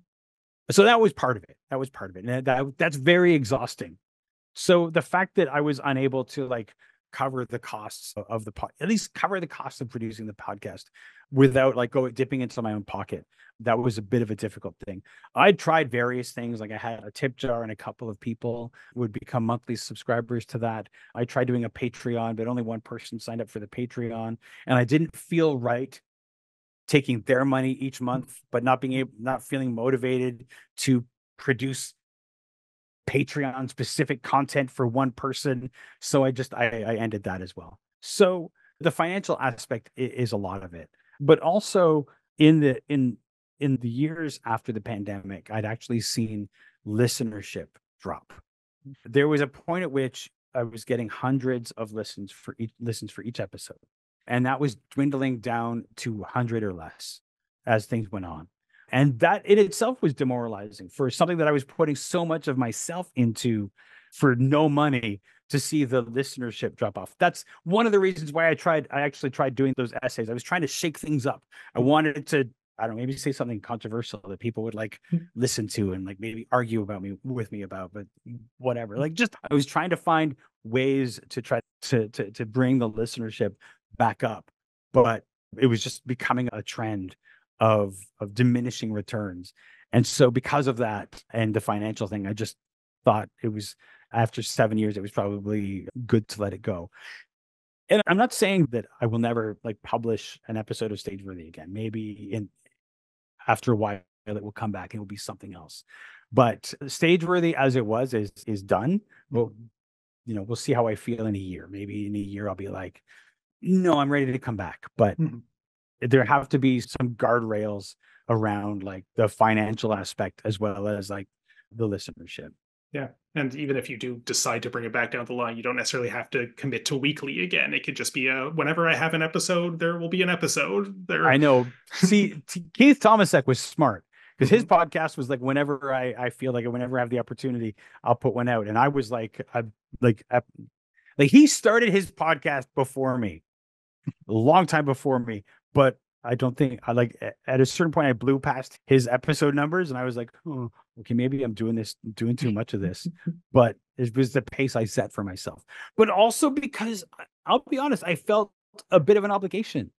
So that was part of it. That was part of it. And that's very exhausting. So the fact that I was unable to like cover the costs of the pod, at least cover the cost of producing the podcast without like dipping into my own pocket, that was a bit of a difficult thing. I tried various things. Like I had a tip jar and a couple of people would become monthly subscribers to that. I tried doing a Patreon, but only one person signed up for the Patreon. And I didn't feel right taking their money each month, but not feeling motivated to produce Patreon specific content for one person. So I ended that as well. So the financial aspect is a lot of it, but also in the years after the pandemic, I'd actually seen listenership drop. There was a point at which I was getting hundreds of listens for each episode. And that was dwindling down to 100 or less as things went on. And that in itself was demoralizing for something that I was putting so much of myself into for no money to see the listenership drop off. That's one of the reasons why I actually tried doing those essays. I was trying to shake things up. I wanted to, I don't know, maybe say something controversial that people would like listen to and like maybe argue with me about, but whatever. Like just I was trying to find ways to try to bring the listenership back up, but it was just becoming a trend of diminishing returns. And so because of that and the financial thing, I just thought it was after 7 years, it was probably good to let it go. And I'm not saying that I will never like publish an episode of Stageworthy again. Maybe in after a while it will come back and it will be something else. But Stageworthy as it was is done. Well, we'll see how I feel in a year. Maybe in a year I'll be like, no, I'm ready to come back. But Mhm. there have to be some guardrails around like the financial aspect as well as like the listenership. Yeah. And even if you do decide to bring it back down the line, you don't necessarily have to commit to weekly again. It could just be whenever I have an episode, there will be an episode there. I know. See, Keith Thomasek was smart because his Mhm. podcast was like whenever I feel like it, whenever I have the opportunity, I'll put one out. And I was like, like he started his podcast before me, a long time before me, but I don't think I like at a certain point I blew past his episode numbers and I was like, oh, okay, maybe I'm doing too much of this. But it was the pace I set for myself. But also because I'll be honest, I felt a bit of an obligation.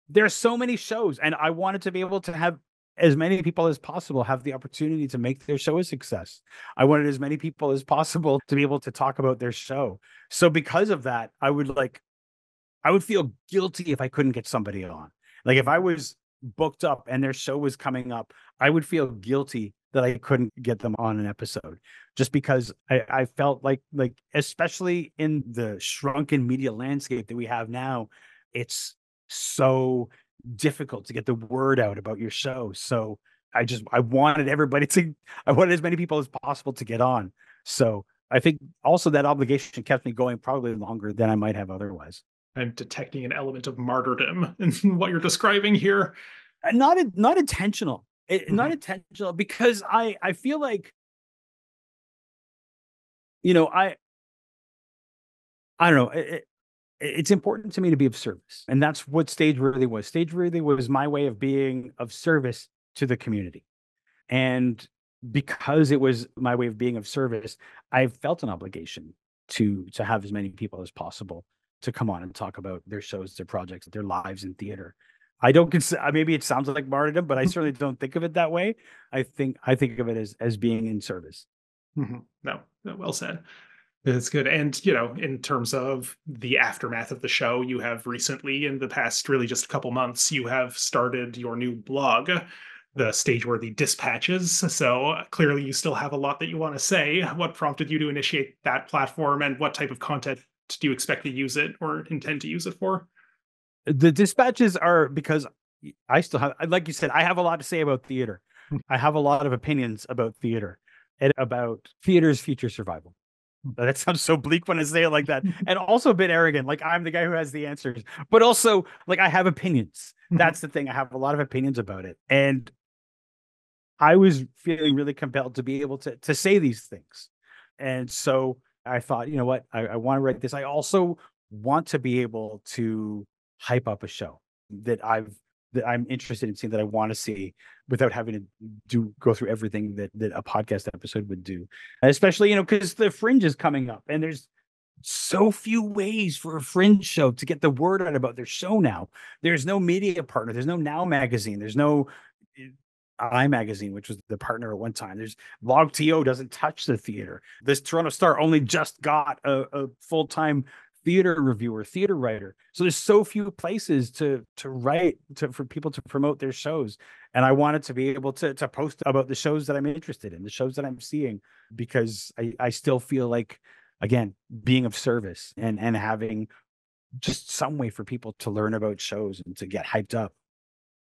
There are so many shows, and I wanted to be able to have as many people as possible have the opportunity to make their show a success. I wanted as many people as possible to be able to talk about their show. So because of that, I would feel guilty if I couldn't get somebody on. Like if I was booked up and their show was coming up, I would feel guilty that I couldn't get them on an episode just because I felt like especially in the shrunken media landscape that we have now, it's so difficult to get the word out about your show. So I wanted everybody to I wanted as many people as possible to get on. So I think also that obligation kept me going probably longer than I might have otherwise. I'm detecting an element of martyrdom in what you're describing here. Not intentional. Not Mhm. intentional because I feel like you know I don't know it's important to me to be of service, and that's what Stageworthy was. Stageworthy was my way of being of service to the community, and because it was my way of being of service, I felt an obligation to have as many people as possible to come on and talk about their shows, their projects, their lives in theater. I don't consider maybe it sounds like martyrdom, but I certainly don't think of it that way. I think of it as being in service. Mhm. No, no, well said. It's good. And, in terms of the aftermath of the show, you have recently, in the past really just a couple months, you have started your new blog, the Stageworthy Dispatches. So clearly you still have a lot that you want to say. What prompted you to initiate that platform, and what type of content do you expect to use it or intend to use it for? The dispatches are because I still have, like you said, I have a lot to say about theater. I have a lot of opinions about theater and about theater's future survival. That sounds so bleak when I say it like that, and also a bit arrogant. Like I'm the guy who has the answers, but also like I have opinions. That's the thing. I have a lot of opinions about it, and I was feeling really compelled to be able to say these things. And so I thought, you know what, I want to write this. I also want to be able to hype up a show that I'm interested in seeing, that I want to see without having to go through everything that a podcast episode would do. Especially, because the Fringe is coming up and there's so few ways for a Fringe show to get the word out about their show now. There's no media partner, there's no Now magazine, there's no iMagazine, which was the partner at one time. There's Log TO doesn't touch the theater. This Toronto Star only just got a full-time theater reviewer, theater writer. So there's so few places to write for people to promote their shows. And I wanted to be able to post about the shows that I'm interested in, the shows that I'm seeing, because I still feel like, again, being of service and having just some way for people to learn about shows and to get hyped up.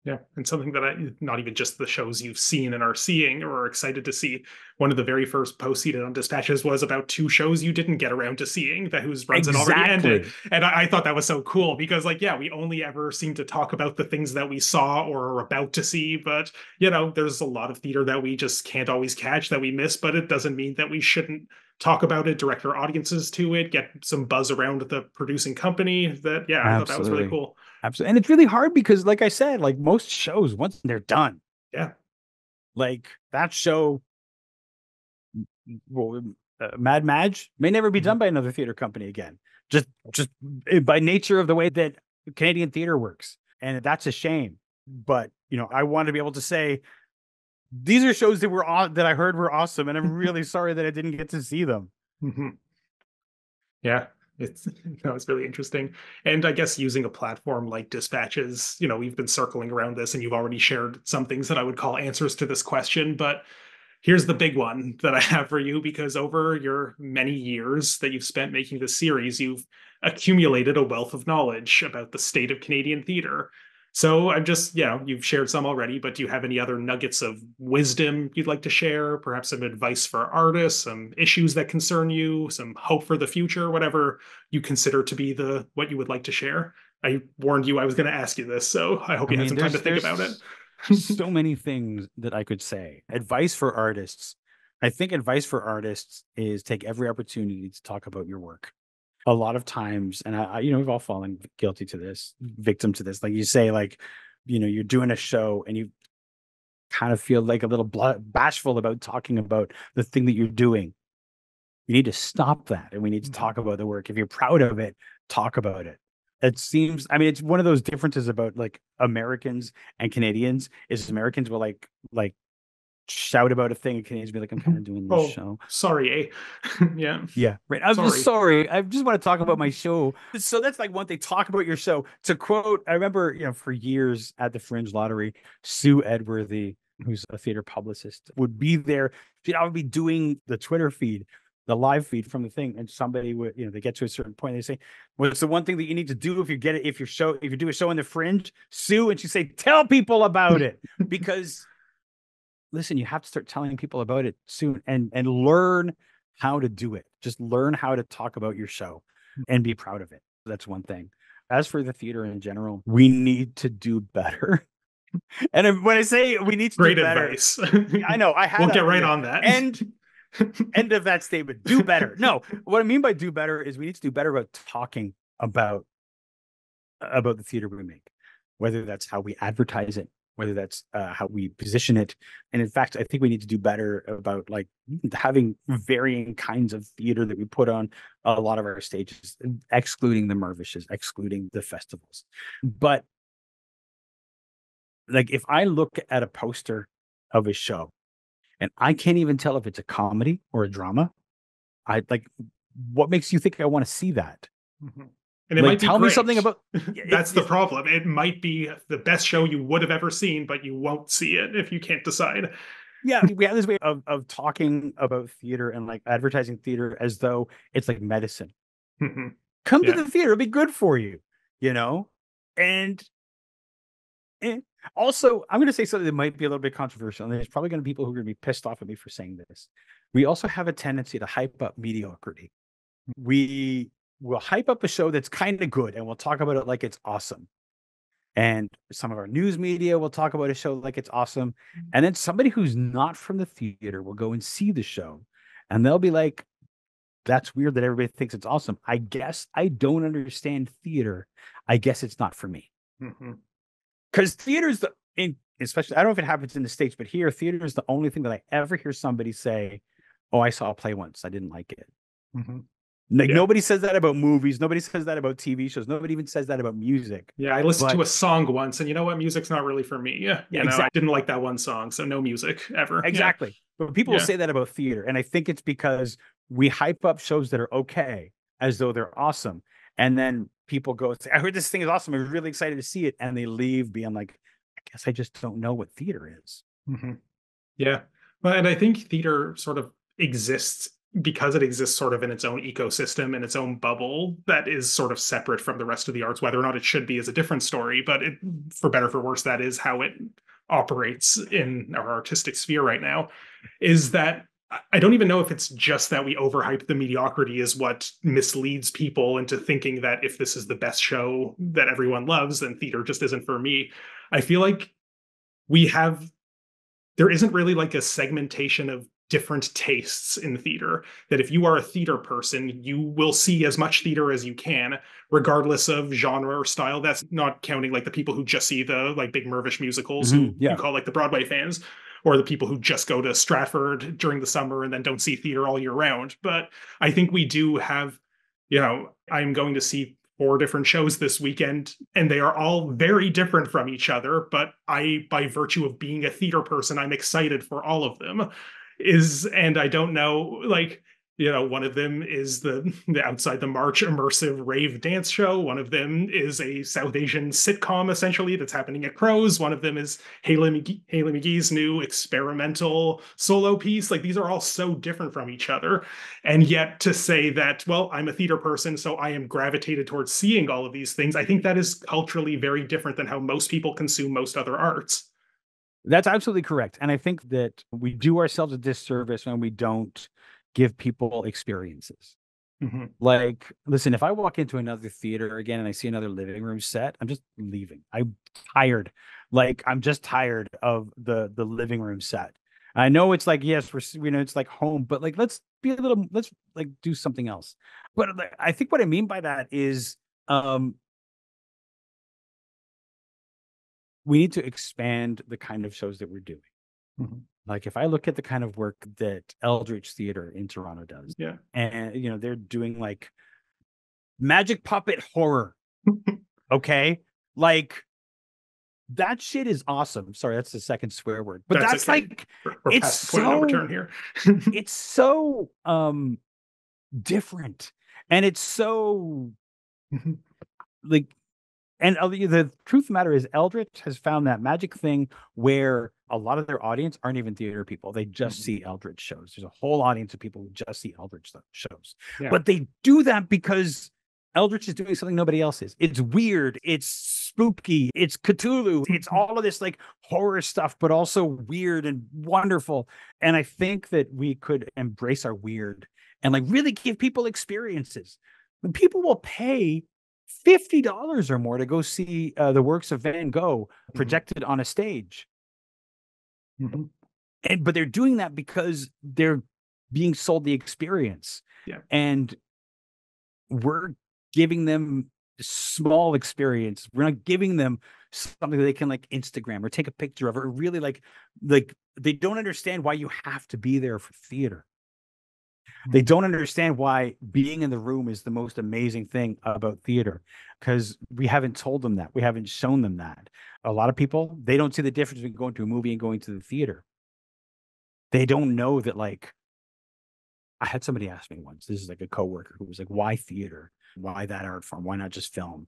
Yeah, and something that not even just the shows you've seen and are seeing or are excited to see. One of the very first posts he did on Dispatches was about two shows you didn't get around to seeing, that whose runs had already ended. Exactly. And I thought that was so cool because, like, yeah, we only ever seem to talk about the things that we saw or are about to see. But, there's a lot of theater that we just can't always catch, that we miss, but it doesn't mean that we shouldn't talk about it, direct our audiences to it, get some buzz around the producing company. That, yeah, I thought that was really Absolutely. cool. Absolutely. And it's really hard because, like I said, like most shows, once they're done, Yeah. like that show, well, Mad Madge may never be Mhm. done by another theater company again. Just by nature of the way that Canadian theater works, and that's a shame. But I want to be able to say these are shows that that I heard were awesome, and I'm really sorry that I didn't get to see them. Mhm. Yeah. It's it's really interesting. And I guess using a platform like Dispatches, we've been circling around this and you've already shared some things that I would call answers to this question, but here's the big one that I have for you, because over your many years that you've spent making this series, you've accumulated a wealth of knowledge about the state of Canadian theater. So I'm just, you've shared some already, but do you have any other nuggets of wisdom you'd like to share? Perhaps some advice for artists, some issues that concern you, some hope for the future, whatever you consider to be the what you would like to share. I warned you I was going to ask you this, so I hope I you had mean, some time to think about it. there's so many things that I could say. Advice for artists. I think advice for artists is take every opportunity to talk about your work. A lot of times, and we've all fallen guilty to this, victim to this. Like you say, like, you're doing a show and you kind of feel like a little bashful about talking about the thing that you're doing. You need to stop that, and we need to talk about the work. If you're proud of it, talk about it. It seems, I mean, it's one of those differences about like Americans and Canadians is Americans will like shout about a thing and Canadians be like, I'm kind of doing this Oh, show. sorry, Yeah. Yeah. Right. I'm just sorry. I just want to talk about my show. So that's like one thing, talk about your show. To quote, I remember, for years at the Fringe Lottery, Sue Edworthy, who's a theater publicist, would be there. I would be doing the Twitter feed, the live feed from the thing, and somebody would, they get to a certain point, they say, what's the one thing that you need to do if you get it, if you do a show in the Fringe, Sue, and she say, tell people about it. Because listen, you have to start telling people about it soon and learn how to do it. Just learn how to talk about your show and be proud of it. That's one thing. As for the theater in general, we need to do better. And when I say we need to Great do better, advice. I know I had we'll get right on that. End of that statement. Do better. No, what I mean by do better is we need to do better about talking about the theater we make, whether that's how we advertise it, whether that's how we position it. And in fact, I think we need to do better about like having varying kinds of theater that we put on a lot of our stages, excluding the Mirvishes, excluding the festivals. But like if I look at a poster of a show and I can't even tell if it's a comedy or a drama, I like, what makes you think I want to see that? Mm-hmm. And it like, might be tell great. me something about that's the problem. It might be the best show you would have ever seen, but you won't see it if you can't decide. Yeah, we have this way of talking about theater and like advertising theater as though it's like medicine. Mm-hmm. Come to the theater, it'll be good for you, And also, I'm going to say something that might be a little bit controversial, and there's probably going to be people who are going to be pissed off at me for saying this. We also have a tendency to hype up mediocrity. We will hype up a show that's kind of good and we'll talk about it like it's awesome. And some of our news media will talk about a show like it's awesome. And then somebody who's not from the theater will go and see the show and they'll be like, that's weird that everybody thinks it's awesome. I guess I don't understand theater. I guess it's not for me. Because theater's especially, I don't know if it happens in the States, but here, theater is the only thing that I ever hear somebody say, oh, I saw a play once. I didn't like it. Nobody says that about movies. Nobody says that about TV shows. Nobody even says that about music. Yeah, I listened to a song once, and you know what? Music's not really for me. Yeah, exactly. I didn't like that one song, so no music ever. Exactly. Yeah. But people will say that about theater, and I think it's because we hype up shows that are okay as though they're awesome, and then people go and say, "I heard this thing is awesome. I'm really excited to see it," and they leave being like, "I guess I just don't know what theater is." Yeah, and I think theater sort of exists because it exists sort of in its own ecosystem and its own bubble that is sort of separate from the rest of the arts. Whether or not it should be is a different story, but for better or for worse, that is how it operates in our artistic sphere right now. Is that I don't even know if it's just that we overhype the mediocrity is what misleads people into thinking that if this is the best show that everyone loves, then theater just isn't for me. I feel like there isn't really like a segmentation of different tastes in theater, that if you are a theater person, you will see as much theater as you can, regardless of genre or style. That's not counting like the people who just see the like big Mirvish musicals who you call like the Broadway fans, or the people who just go to Stratford during the summer and then don't see theater all year round. But I think we do have, I'm going to see 4 different shows this weekend, and they are all very different from each other. But by virtue of being a theater person, I'm excited for all of them. And I don't know, like, One of them is the Outside the March immersive rave dance show. One of them is a South Asian sitcom, essentially, that's happening at Crows. One of them is Haley McGee's new experimental solo piece. Like, these are all so different from each other. And yet to say that, well, I'm a theater person, so I am gravitated towards seeing all of these things, I think that is culturally very different than how most people consume most other arts. That's absolutely correct. And I think that we do ourselves a disservice when we don't give people experiences. Mm-hmm. Like, listen, if I walk into another theater again and I see another living room set, I'm just leaving. I'm tired. Like, I'm just tired of the living room set. I know it's like, yes, it's like home, but like, let's like do something else. But like, I think what I mean by that is, we need to expand the kind of shows that we're doing. Mm-hmm. Like, if I look at the kind of work that Eldritch Theater in Toronto does, yeah, and they're doing like magic puppet horror, okay, like that shit is awesome. Sorry, that's the second swear word, but that's okay. like we're it's past the point of no return here. It's so different, and it's so like. And the truth of the matter is, Eldritch has found that magic thing where a lot of their audience aren't even theater people. They just see Eldritch shows. There's a whole audience of people who just see Eldritch shows. Yeah. But they do that because Eldritch is doing something nobody else is. It's weird. It's spooky. It's Cthulhu. It's all of this like horror stuff, but also weird and wonderful. And I think that we could embrace our weird and like really give people experiences. When people will pay $50 or more to go see the works of Van Gogh projected on a stage. But they're doing that because they're being sold the experience. Yeah. And we're giving them small experience. We're not giving them something that they can like Instagram or take a picture of, or really like they don't understand why you have to be there for theater. They don't understand why being in the room is the most amazing thing about theater, because we haven't told them that. We haven't shown them that. A lot of people, they don't see the difference between going to a movie and going to the theater. They don't know that, like, I had somebody ask me once, this is like a coworker who was like, why theater? Why that art form? Why not just film?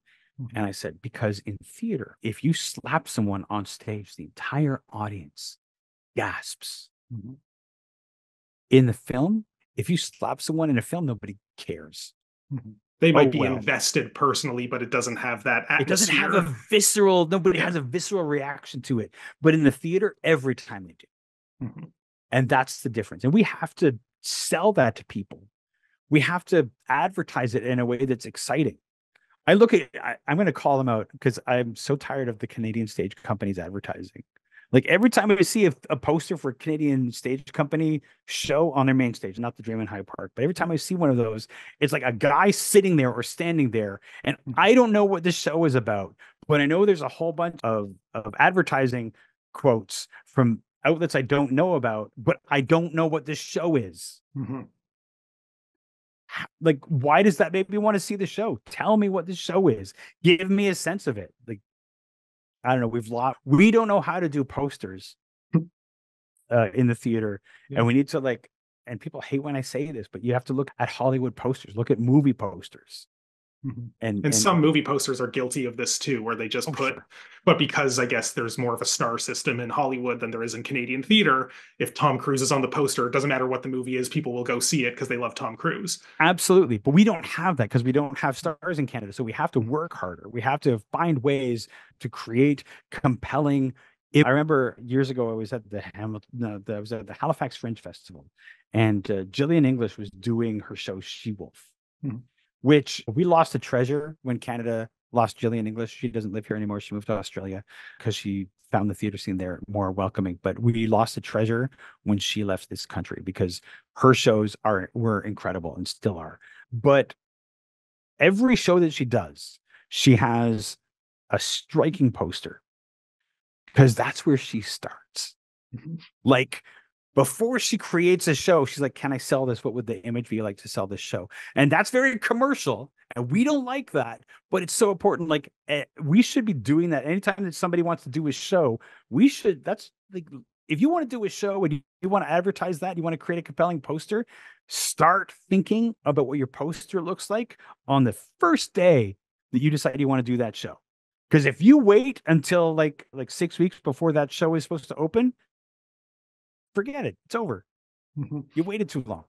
And I said, because in theater, if you slap someone on stage, the entire audience gasps. In the film, if you slap someone in a film, nobody cares. They might be invested personally, but it doesn't have that atmosphere. It doesn't have a visceral, nobody has a visceral reaction to it. But in the theater, every time they do. And that's the difference. And we have to sell that to people. We have to advertise it in a way that's exciting. I'm going to call them out because I'm so tired of the Canadian stage companies advertising. Like, every time I see a poster for a Canadian stage company show on their main stage, not the Dream in Hyde Park, but every time I see one of those, it's like a guy sitting there or standing there. And I don't know what this show is about, but I know there's a whole bunch of advertising quotes from outlets I don't know about, but I don't know what this show is. Like, why does that make me want to see the show? Tell me what this show is. Give me a sense of it. Like, I don't know. We don't know how to do posters in the theater. And we need to and people hate when I say this, but you have to look at Hollywood posters, look at movie posters. And some movie posters are guilty of this too, where they just but because I guess there's more of a star system in Hollywood than there is in Canadian theater, if Tom Cruise is on the poster, it doesn't matter what the movie is, people will go see it because they love Tom Cruise. Absolutely. But we don't have that because we don't have stars in Canada. So we have to work harder. We have to find ways to create compelling. I remember years ago, I was at the Halifax Fringe Festival, and Gillian English was doing her show She-Wolf. Which we lost a treasure when Canada lost Gillian English. She doesn't live here anymore. She moved to Australia because she found the theater scene there more welcoming. But we lost a treasure when she left this country because her shows were incredible and still are. But every show that she does, she has a striking poster because that's where she starts. Like, before she creates a show, she's like, can I sell this? What would the image be like to sell this show? And that's very commercial. And we don't like that, but it's so important. Like, we should be doing that. Anytime that somebody wants to do a show, that's like, if you want to do a show and you want to advertise that, you want to create a compelling poster, start thinking about what your poster looks like on the first day that you decide you want to do that show. Because if you wait until like 6 weeks before that show is supposed to open, forget it. It's over. Mm-hmm. You waited too long.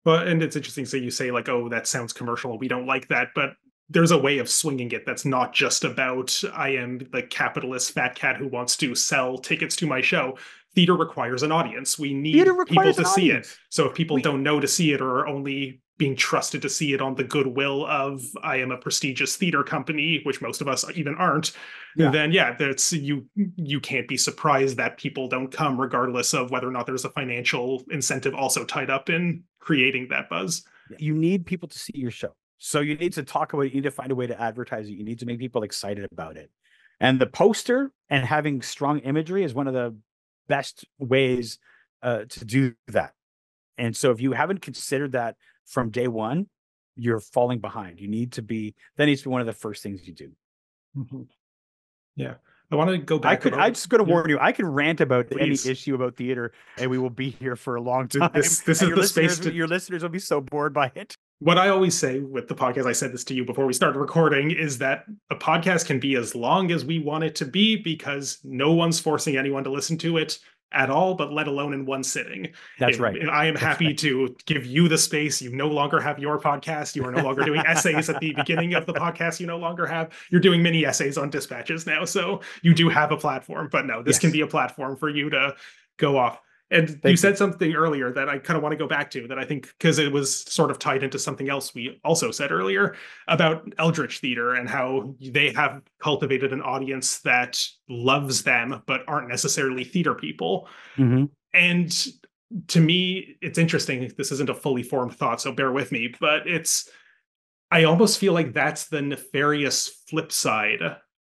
Well, and it's interesting. So you say like, "Oh, that sounds commercial. We don't like that," but there's a way of swinging it that's not just about I am the capitalist fat cat who wants to sell tickets to my show. Theater requires an audience. We Theater need people requires to an see it. audience. So if people don't know to see it or are only being trusted to see it on the goodwill of I am a prestigious theater company, which most of us even aren't, Yeah. then yeah, that's you can't be surprised that people don't come regardless of whether or not there's a financial incentive also tied up in creating that buzz. You need people to see your show. So you need to talk about it. You need to find a way to advertise it. You need to make people excited about it. And the poster and having strong imagery is one of the best ways to do that. And so if you haven't considered that from day one, you're falling behind. That needs to be one of the first things you do. Mm-hmm. Yeah. I want to go back. I'm just going to warn you. I could rant about Please. any issue about theater, and we will be here for a long time. This is the space to... Your listeners will be so bored by it. What I always say with the podcast, I said this to you before we started recording, is that a podcast can be as long as we want it to be because no one's forcing anyone to listen to it at all, but let alone in one sitting. That's right. I am happy to give you the space. You no longer have your podcast. You are no longer doing essays at the beginning of the podcast. You no longer have, you're doing mini essays on dispatches now. So you do have a platform, but no, this can be a platform for you to go off. And you said something earlier that I kind of want to go back to that I think because it was sort of tied into something else we also said earlier about Eldritch Theater and how they have cultivated an audience that loves them, but aren't necessarily theater people. Mm-hmm. And to me, it's interesting. This isn't a fully formed thought, so bear with me, but I almost feel like that's the nefarious flip side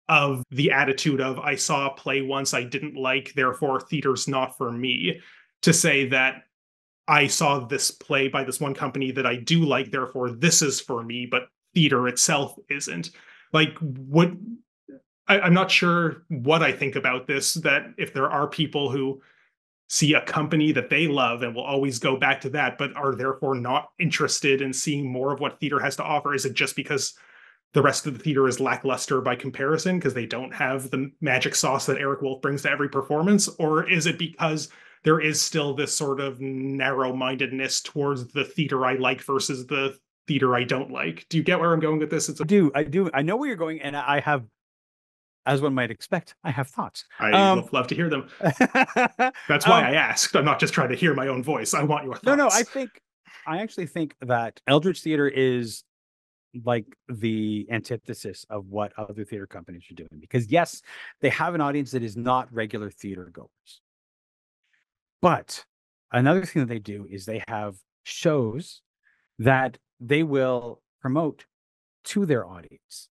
of the attitude of I saw a play once I didn't like, therefore theater's not for me, to say that I saw this play by this one company that I do like, therefore this is for me, but theater itself isn't. Like, I'm not sure what I think about this, that if there are people who see a company that they love and will always go back to that, but are therefore not interested in seeing more of what theater has to offer, is it just because the rest of the theater is lackluster by comparison because they don't have the magic sauce that Eric Wolf brings to every performance? Or is it because there is still this sort of narrow-mindedness towards the theater I like versus the theater I don't like? Do you get where I'm going with this? I do. I know where you're going, and I have, as one might expect, I have thoughts. I would love to hear them. That's why I asked. I'm not just trying to hear my own voice. I want your thoughts. No, I actually think that Eldritch Theater is like the antithesis of what other theater companies are doing, because yes, they have an audience that is not regular theater goers, but another thing that they do is they have shows that they will promote to their audience,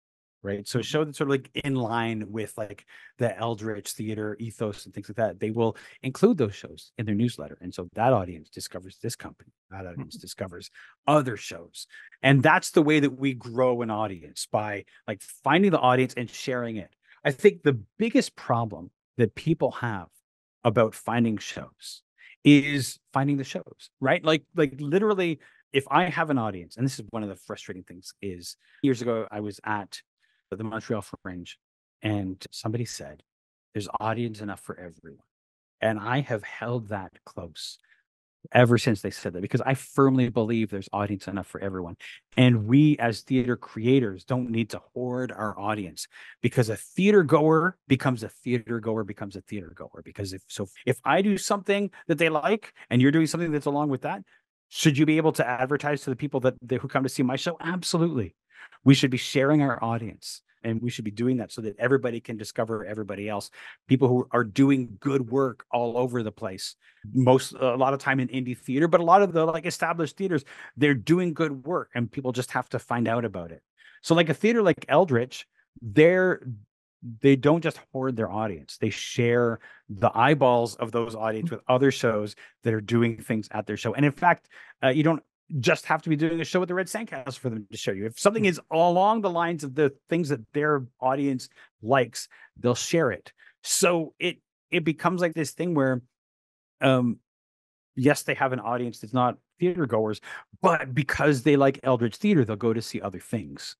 right? So a show that's sort of like in line with like the Eldritch Theater ethos and things like that, they will include those shows in their newsletter. And so that audience discovers this company, that audience discovers other shows. And that's the way that we grow an audience, by like finding the audience and sharing it. I think the biggest problem that people have about finding shows is finding the shows, right? Like literally, if I have an audience, and this is one of the frustrating things, is years ago, I was at the Montreal Fringe, and somebody said, there's audience enough for everyone. And I have held that close ever since they said that, because I firmly believe there's audience enough for everyone. And we as theater creators don't need to hoard our audience, because a theater goer becomes a theater goer becomes a theater goer. Because if I do something that they like and you're doing something that's along with that, should you be able to advertise to the people who come to see my show? Absolutely. We should be sharing our audience, and we should be doing that so that everybody can discover everybody else. People who are doing good work all over the place. A lot of time in indie theater, but a lot of the like established theaters, they're doing good work, and people just have to find out about it. So like a theater like Eldritch, they don't just hoard their audience. They share the eyeballs of those audience with other shows that are doing things at their show. And in fact, you don't just have to be doing a show at the Red Sandcastle for them to show you. If something is along the lines of the things that their audience likes, they'll share it. So it becomes like this thing where, yes, they have an audience that's not theater goers, but because they like Eldritch theater, they'll go to see other things,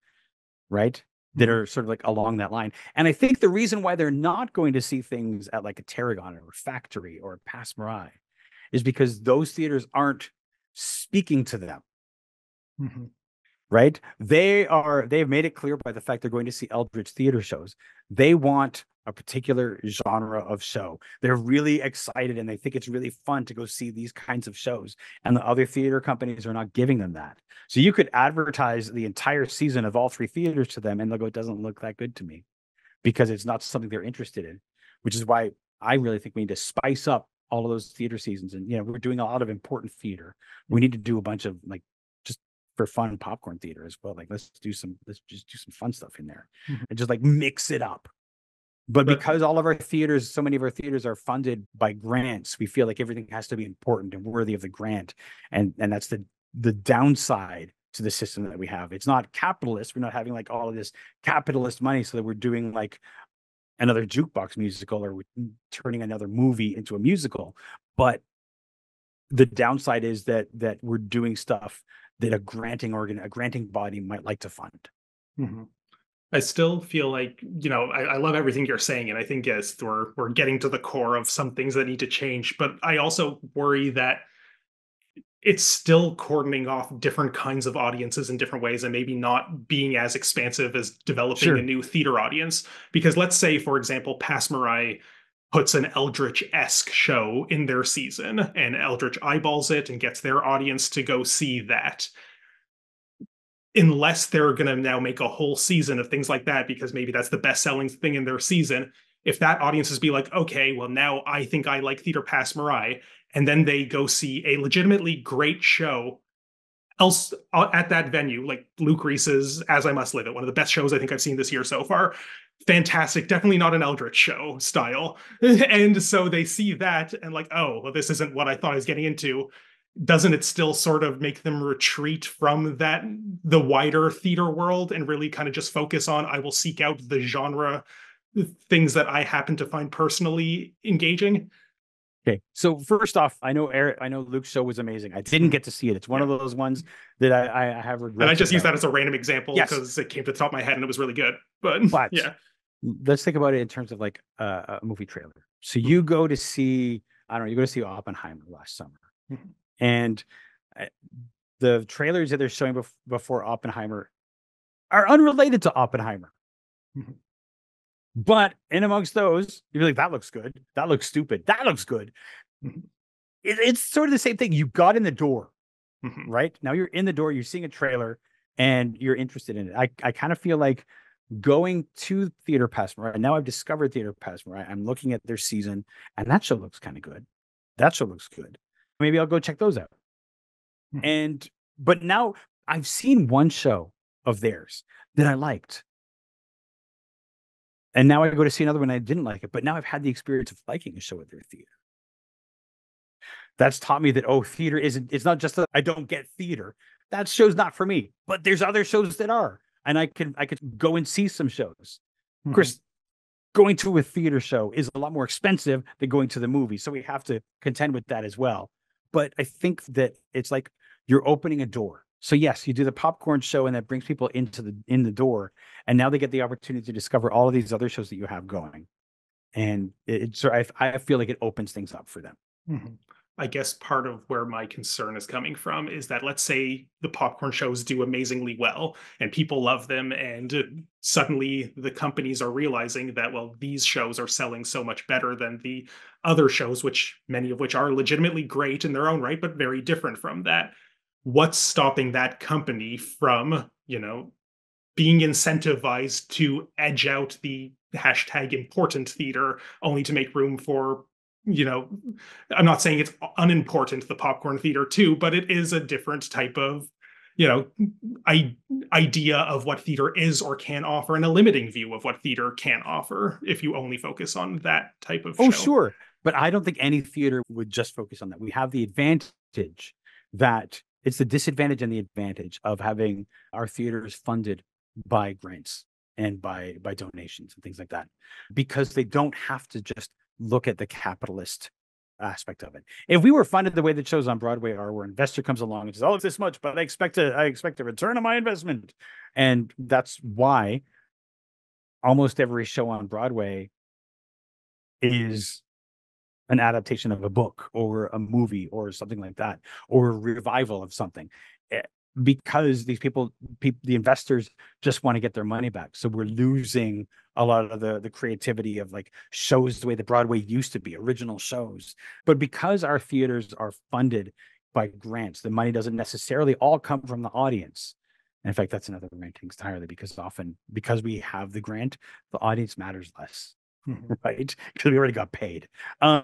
right? That are sort of like along that line. And I think the reason why they're not going to see things at like a Tarragon or Factory or Pass Marai is because those theaters aren't speaking to them. Mm-hmm. Right? They've made it clear by the fact they're going to see Eldritch theater shows. They want a particular genre of show. They're really excited and they think it's really fun to go see these kinds of shows. And the other theater companies are not giving them that. So you could advertise the entire season of all three theaters to them and they'll go, it doesn't look that good to me because it's not something they're interested in, which is why I really think we need to spice up all of those theater seasons. And, we're doing a lot of important theater. We need to do a bunch of like, just for fun popcorn theater as well. Like, let's just do some fun stuff in there and just like mix it up. But because all of our theaters, so many of our theaters are funded by grants, we feel like everything has to be important and worthy of the grant. And that's the downside to the system that we have. It's not capitalist. We're not having like all of this capitalist money so that we're doing like another jukebox musical or turning another movie into a musical. But the downside is that we're doing stuff that a granting body might like to fund. Mm-hmm. I still feel like, I love everything you're saying, and I think, yes, we're getting to the core of some things that need to change. But I also worry that it's still cordoning off different kinds of audiences in different ways and maybe not being as expansive as developing a new theater audience. Because let's say, for example, Pass Marai puts an Eldritch-esque show in their season, and Eldritch eyeballs it and gets their audience to go see that. Unless they're going to now make a whole season of things like that, because maybe that's the best-selling thing in their season. If that audience is be like, okay, well, now I think I like Theater Pass Marai, and then they go see a legitimately great show else at that venue, like Luke Reese's As I Must Live It, one of the best shows I think I've seen this year so far. Fantastic, definitely not an Eldritch show style. And so they see that and like, oh, well, this isn't what I thought I was getting into. Doesn't it still sort of make them retreat from the wider theater world and really kind of just focus on, I will seek out the genre things that I happen to find personally engaging? Okay, so first off, I know Luke's show was amazing. I didn't get to see it. It's one of those ones that I have regrets. And I just use that as a random example because it came to the top of my head and it was really good. But yeah, let's think about it in terms of like a movie trailer. So you go to see, I don't know, you go to see Oppenheimer last summer. And the trailers that they're showing before Oppenheimer are unrelated to Oppenheimer. But in amongst those, you're like, that looks good. That looks stupid. That looks good. It's sort of the same thing. You got in the door, right? Now you're in the door, you're seeing a trailer and you're interested in it. I kind of feel like going to Theater Pass Marai. Now I've discovered Theater Pass Marai. I'm looking at their season and that show looks kind of good. That show looks good. Maybe I'll go check those out. But now I've seen one show of theirs that I liked. And now I go to see another one, I didn't like it. But now I've had the experience of liking a show at their theater. That's taught me that, theater it's not just that I don't get theater. That show's not for me. But there's other shows that are. And I could go and see some shows. Of course, going to a theater show is a lot more expensive than going to the movie. So we have to contend with that as well. But I think that it's like you're opening a door. So yes, you do the popcorn show and that brings people in the door. And now they get the opportunity to discover all of these other shows that you have going. And I feel like it opens things up for them. I guess part of where my concern is coming from is that, let's say the popcorn shows do amazingly well and people love them, and suddenly the companies are realizing that, well, these shows are selling so much better than the other shows, which many of which are legitimately great in their own right, but very different from that. What's stopping that company from, being incentivized to edge out the hashtag important theater only to make room for, I'm not saying it's unimportant, the popcorn theater too, but it is a different type of, idea of what theater is or can offer, and a limiting view of what theater can offer if you only focus on that type of show. Sure. But I don't think any theater would just focus on that. We have the advantage that it's the disadvantage and the advantage of having our theaters funded by grants and by donations and things like that, because they don't have to just look at the capitalist aspect of it. If we were funded the way that shows on Broadway are, where an investor comes along and says, "Oh, it's this much, but I expect a return on my investment," and that's why almost every show on Broadway is an adaptation of a book or a movie or something like that, or a revival of something, because these people, the investors, just want to get their money back. So we're losing a lot of the creativity of like shows the way that Broadway used to be, original shows. But because our theaters are funded by grants, the money doesn't necessarily all come from the audience. And in fact, that's another ranking entirely, because we have the grant, the audience matters less. Right? Because we already got paid.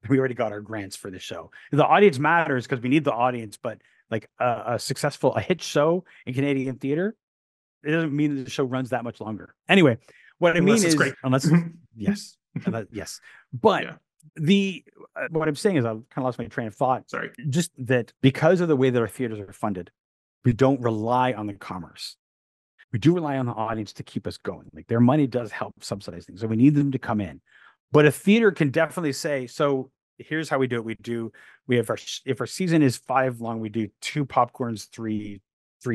We already got our grants for the show. The audience matters because we need the audience, but like a hit show in Canadian theater, it doesn't mean that the show runs that much longer. Anyway, what I mean is, great. Yes, yes. But what I'm saying is, I kind of lost my train of thought. Sorry. Just that because of the way that our theaters are funded, we don't rely on the commerce. We do rely on the audience to keep us going. Like their money does help subsidize things. So we need them to come in. But a theater can definitely say, so here's how we do it. We have if our season is 5 long, we do 2 popcorns, three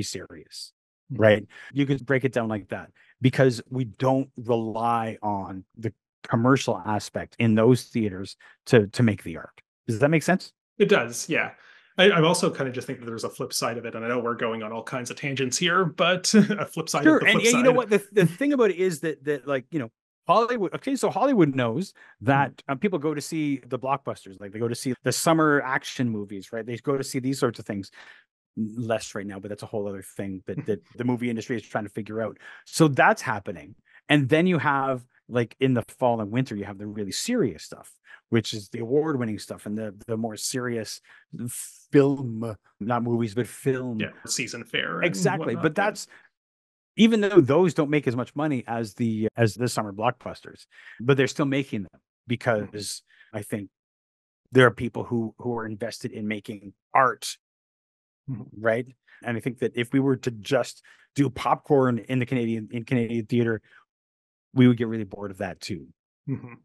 series, right? You could break it down like that, because we don't rely on the commercial aspect in those theaters to make the art. Does that make sense? It does, yeah. I'm also kind of just thinking that there's a flip side of it, and I know we're going on all kinds of tangents here, but a flip side of the flip side. You know what? The thing about it is that like, you know, Hollywood. Okay, so Hollywood knows that people go to see the blockbusters, like they go to see the summer action movies, right? They go to see these sorts of things. Less right now, but that's a whole other thing that the movie industry is trying to figure out. So that's happening. And then you have, like, in the fall and winter, you have the really serious stuff, which is the award-winning stuff and the more serious film, not movies, but film. Yeah, season fare. Exactly. But that's, even though those don't make as much money as the summer blockbusters, but they're still making them, because I think there are people who are invested in making art. Right. And I think that if we were to just do popcorn in Canadian theater, we would get really bored of that too. Right?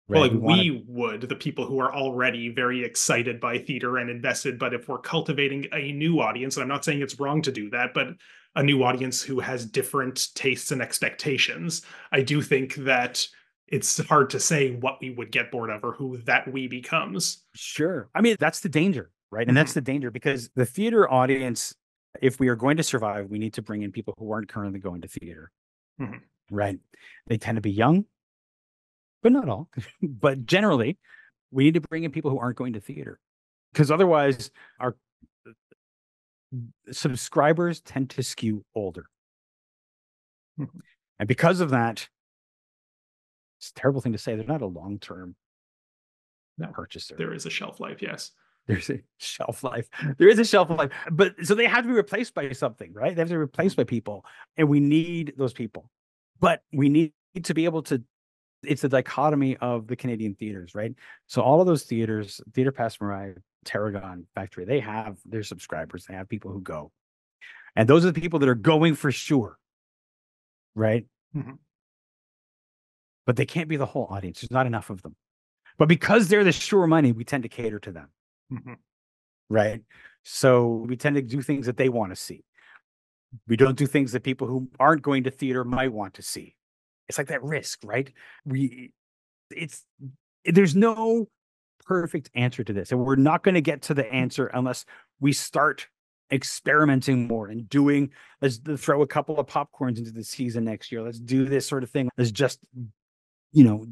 Well, like we would, the people who are already very excited by theater and invested. But if we're cultivating a new audience, and I'm not saying it's wrong to do that, but a new audience who has different tastes and expectations, I do think that it's hard to say what we would get bored of or who that we becomes. Sure. I mean, that's the danger. Right. And that's the danger, because the theater audience, if we are going to survive, we need to bring in people who aren't currently going to theater. Right. They tend to be young, but not all. But generally, we need to bring in people who aren't going to theater, because otherwise our subscribers tend to skew older. And because of that, it's a terrible thing to say, they're not a long-term purchaser. There is a shelf life, yes. There's a shelf life. There is a shelf life. But so they have to be replaced by something, right? They have to be replaced by people. And we need those people. But we need to be able to, it's the dichotomy of the Canadian theaters, right? So all of those theaters, Theatre Passe Muraille, Tarragon, Factory, they have their subscribers. They have people who go. And those are the people that are going for sure, right? But they can't be the whole audience. There's not enough of them. But because they're the sure money, we tend to cater to them. Right. So we tend to do things that they want to see. We don't do things that people who aren't going to theater might want to see. It's like that risk, right? There's no perfect answer to this. And we're not going to get to the answer unless we start experimenting more and doing, let's throw a couple of popcorns into the season next year. Let's do this sort of thing. Let's just do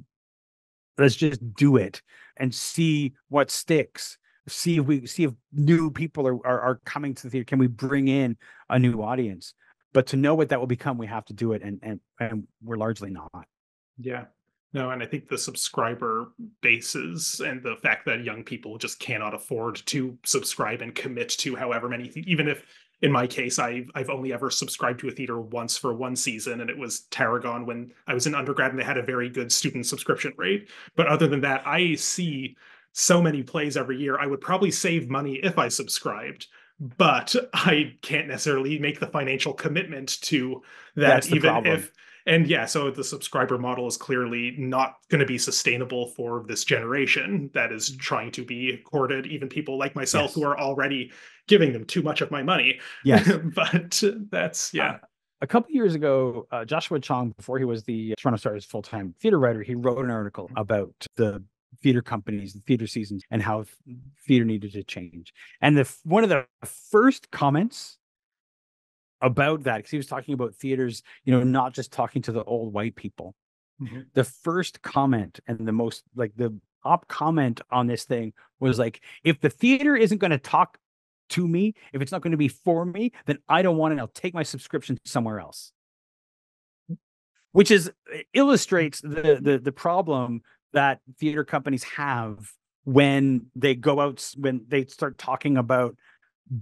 it and see what sticks. See if new people are coming to the theater. Can we bring in a new audience? But to know what that will become, we have to do it, and we're largely not. Yeah. No, and I think the subscriber bases and the fact that young people just cannot afford to subscribe and commit to however many, even if in my case, I've only ever subscribed to a theater once for one season, and it was Tarragon when I was in undergrad, and they had a very good student subscription rate. But other than that, I see so many plays every year. I would probably save money if I subscribed, but I can't necessarily make the financial commitment to that, even if And yeah, so the subscriber model is clearly not going to be sustainable for this generation that is trying to be courted, even people like myself who Yes. are already giving them too much of my money. Yes. But that's, Uh, yeah. a couple of years ago, Joshua Chong, before he was the Toronto Star's full-time theater writer, he wrote an article about the theater companies, the theater seasons, and how theater needed to change. And one of the first comments about that, because he was talking about theaters, not just talking to the old white people. Mhm. The first comment and the most like the top comment on this thing was like, if the theater isn't going to talk to me, if it's not going to be for me, then I don't want it. I'll take my subscription somewhere else. Which illustrates the problem that theater companies have when they go out, when they start talking about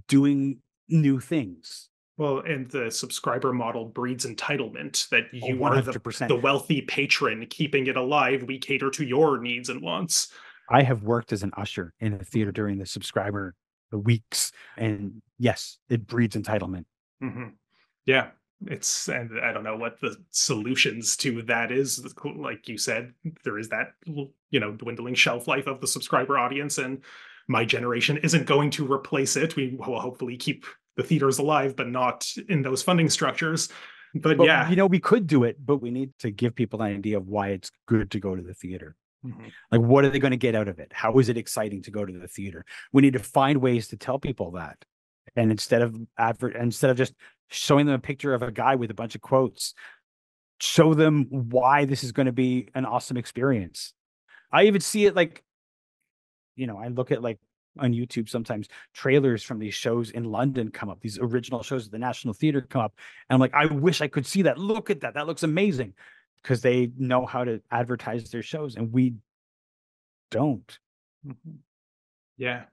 doing new things. Well, and the subscriber model breeds entitlement that Oh, you are the 100%. wealthy patron keeping it alive. We cater to your needs and wants. I have worked as an usher in a theater during the subscriber weeks, and yes, it breeds entitlement. Mm-hmm. Yeah, and I don't know what the solutions to that is. Like you said, there is that dwindling shelf life of the subscriber audience, and my generation isn't going to replace it. We will hopefully keep the theaters alive, but not in those funding structures. But But yeah. we could do it, but we need to give people an idea of why it's good to go to the theater. Mhm. Like, what are they going to get out of it? How is it exciting to go to the theater? We need to find ways to tell people that. And instead of just showing them a picture of a guy with a bunch of quotes, show them why this is going to be an awesome experience. I even see it like, I look at like on YouTube sometimes trailers from these shows in London come up, these original shows at the National Theatre come up. And I'm like, I wish I could see that. Look at that. That looks amazing. Because they know how to advertise their shows and we don't. Mhm. Yeah.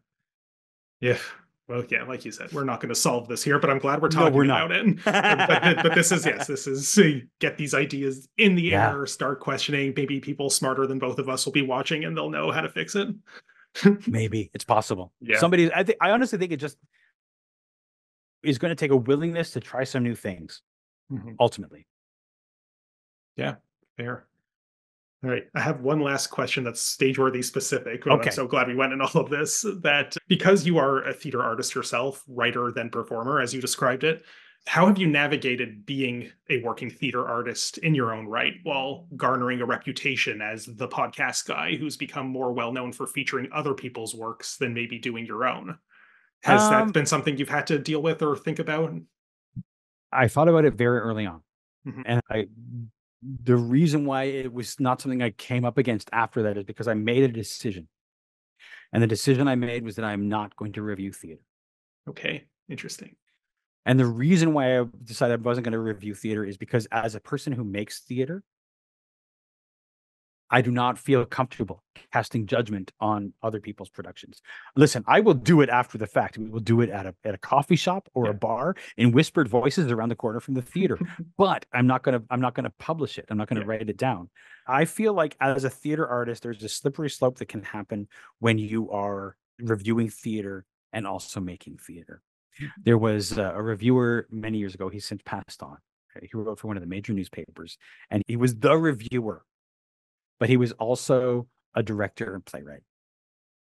Yeah. Well, yeah, like you said, we're not going to solve this here, but I'm glad we're No, we're talking not. about it. But this is, yes, this is get these ideas in the Yeah. air, start questioning. Maybe people smarter than both of us will be watching and they'll know how to fix it. Maybe it's possible. Yeah. I honestly think it just is going to take a willingness to try some new things Mhm. ultimately. Yeah. Fair. All right. I have one last question that's Stageworthy specific. Well, I'm Okay. so glad we went in all of this. That because you are a theater artist yourself, writer, then performer, as you described it, how have you navigated being a working theater artist in your own right while garnering a reputation as the podcast guy who's become more well known for featuring other people's works than maybe doing your own? Has that Um, been something you've had to deal with or think about? I thought about it very early on. Mhm. And the reason why it was not something I came up against after that is because I made a decision. And the decision I made was that I'm not going to review theater. Okay. Interesting. And the reason why I decided I wasn't going to review theater is because as a person who makes theater, I do not feel comfortable casting judgment on other people's productions. Listen, I will do it after the fact. We will do it at a coffee shop or a Yeah. bar in whispered voices around the corner from the theater. But I'm not gonna publish it. I'm not gonna Yeah. write it down. I feel like as a theater artist, there's a slippery slope that can happen when you are reviewing theater and also making theater. There was a reviewer many years ago. He's since passed on. He wrote for one of the major newspapers, and he was the reviewer, but he was also a director and playwright.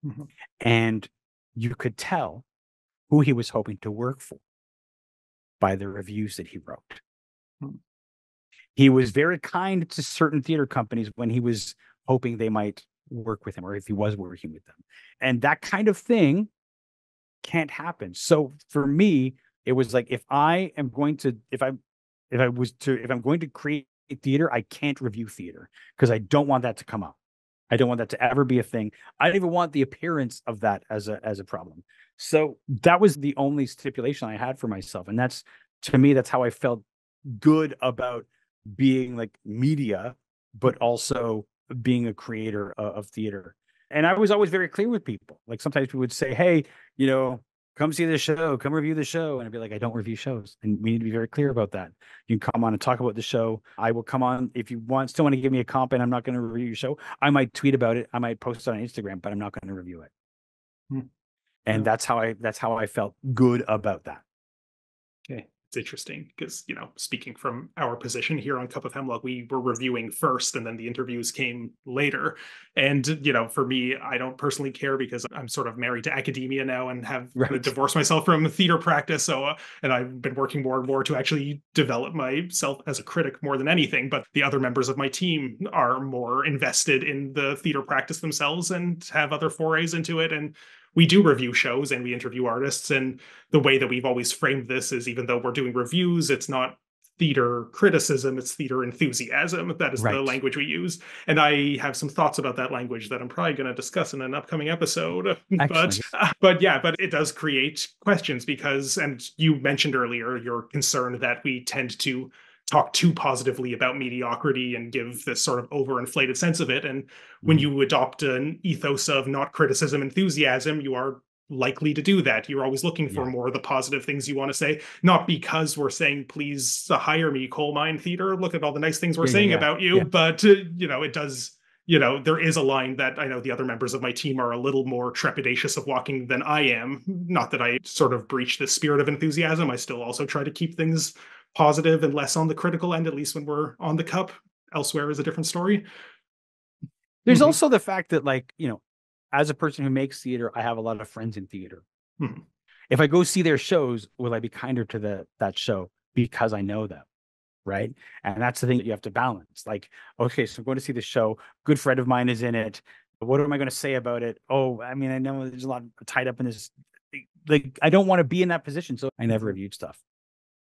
Mhm. And you could tell who he was hoping to work for by the reviews that he wrote. Mhm. He was very kind to certain theater companies when he was hoping they might work with him or if he was working with them. And that kind of thing can't happen. So for me, it was like if I'm going to create theater, I can't review theater because I don't want that to come up. I don't want that to ever be a thing. I don't even want the appearance of that as a problem. So that was the only stipulation I had for myself. And that's to me, that's how I felt good about being like media, but also being a creator of theater. And I was always very clear with people. Like sometimes people would say, hey, come see the show, come review the show. And I'd be like, I don't review shows. And we need to be very clear about that. You can come on and talk about the show. I will come on if you still want to give me a comp and I'm not going to review your show. I might tweet about it. I might post it on Instagram, but I'm not going to review it. Mhm. And No. that's how I felt good about that. Okay. It's interesting because, speaking from our position here on Cup of Hemlock, we were reviewing first and then the interviews came later. And, for me, I don't personally care because I'm sort of married to academia now and have kind of Right. divorced myself from theater practice. So, and I've been working more and more to actually develop myself as a critic more than anything. But the other members of my team are more invested in the theater practice themselves and have other forays into it. And we do review shows and we interview artists. And the way that we've always framed this is, even though we're doing reviews, it's not theater criticism, it's theater enthusiasm. That is the Right. language we use. And I have some thoughts about that language that I'm probably going to discuss in an upcoming episode. Excellent. But it does create questions because, and you mentioned earlier, your concern that we tend to talk too positively about mediocrity and give this sort of overinflated sense of it. And when Mhm. you adopt an ethos of not criticism, enthusiasm, you are likely to do that. You're always looking for Yeah. more of the positive things you want to say, not because we're saying, please hire me, coal mine theater. Look at all the nice things we're Yeah. Yeah. saying Yeah. about you. Yeah. But, it does, there is a line that I know the other members of my team are a little more trepidatious of walking than I am. Not that I sort of breach the spirit of enthusiasm. I still also try to keep things positive and less on the critical end, at least when we're on the cup. Elsewhere is a different story. There's Mm-hmm. also the fact that, like, as a person who makes theater, I have a lot of friends in theater. Mm-hmm. If I go see their shows, will I be kinder to that show because I know them? Right. And that's the thing that you have to balance. Like, okay, so I'm going to see the show. Good friend of mine is in it. What am I going to say about it? Oh, I mean, I know there's a lot tied up in this. Like, I don't want to be in that position. So I never reviewed stuff.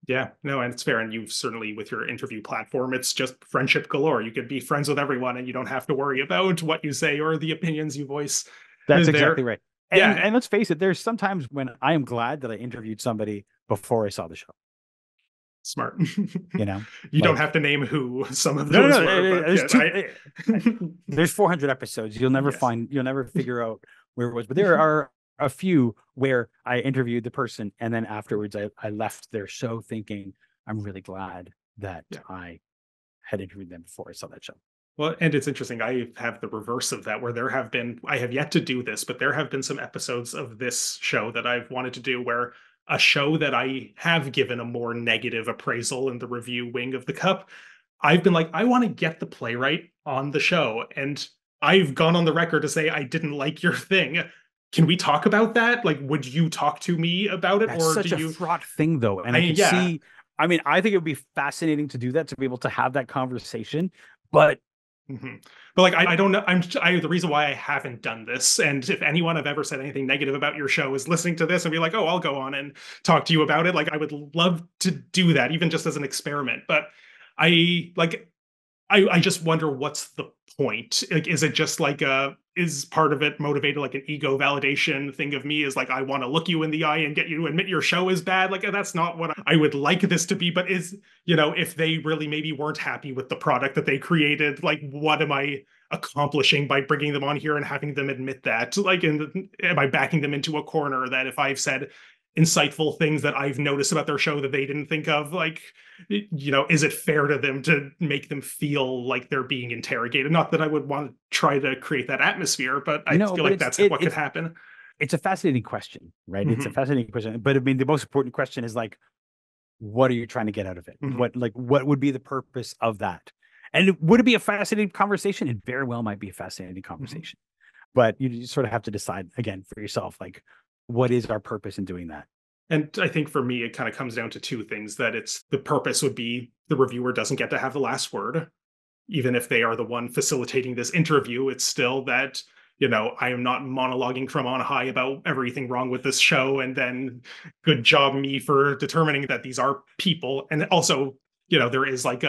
Yeah, no, and it's fair. And you've certainly, with your interview platform, it's just friendship galore. You could be friends with everyone and you don't have to worry about what you say or the opinions you voice That's exactly there. right. And Yeah, and let's face it, there's sometimes when I am glad that I interviewed somebody before I saw the show. smart. You know, You don't like, have to name who some of no, no, those no. were, but There's yeah, there's 400 episodes. yes. You'll never figure out where it was. But there are a few where I interviewed the person and then afterwards I left their show thinking, I'm really glad that Yeah. I had interviewed them before I saw that show. Well, and it's interesting. I have the reverse of that, where I have yet to do this, but there have been some episodes of this show that I've wanted to do where a show that I have given a more negative appraisal in the review wing of the cup, I've been like, I want to get the playwright on the show. And I've gone on the record to say, I didn't like your thing. Can we talk about that? Like, would you talk to me about it? That's Or do such a you, fraught thing though. And I could yeah. see, I mean, I think it would be fascinating to do that, to be able to have that conversation. But Mm-hmm. But like, I don't know. The reason why I haven't done this, and if anyone have ever said anything negative about your show is listening to this and be like, oh, I'll go on and talk to you about it. Like, I would love to do that, even just as an experiment. But I like, I just wonder what's the point. Like, is it just like is part of it motivated like an ego validation thing of me is like, I want to look you in the eye and get you to admit your show is bad. Like, that's not what I would like this to be. But if they really maybe weren't happy with the product that they created, like, what am I accomplishing by bringing them on here and having them admit that? Like, am I backing them into a corner that if I've said insightful things that I've noticed about their show that they didn't think of, like, is it fair to them to make them feel like they're being interrogated? Not that I would want to try to create that atmosphere, but I feel but like that's what could happen. it's a fascinating question, right? It's a Mm-hmm. fascinating question. But I mean, the most important question is like, what are you trying to get out of it? Mm-hmm. What would be the purpose of that? And would it be a fascinating conversation? It very well might be a fascinating conversation. But you sort of have to decide again for yourself, like, what is our purpose in doing that? And I think for me, it kind of comes down to two things: that it's the purpose would be the reviewer doesn't get to have the last word. Even if they are the one facilitating this interview, it's still that, I am not monologuing from on high about everything wrong with this show. And then good job me for determining that these are people. And also, there is like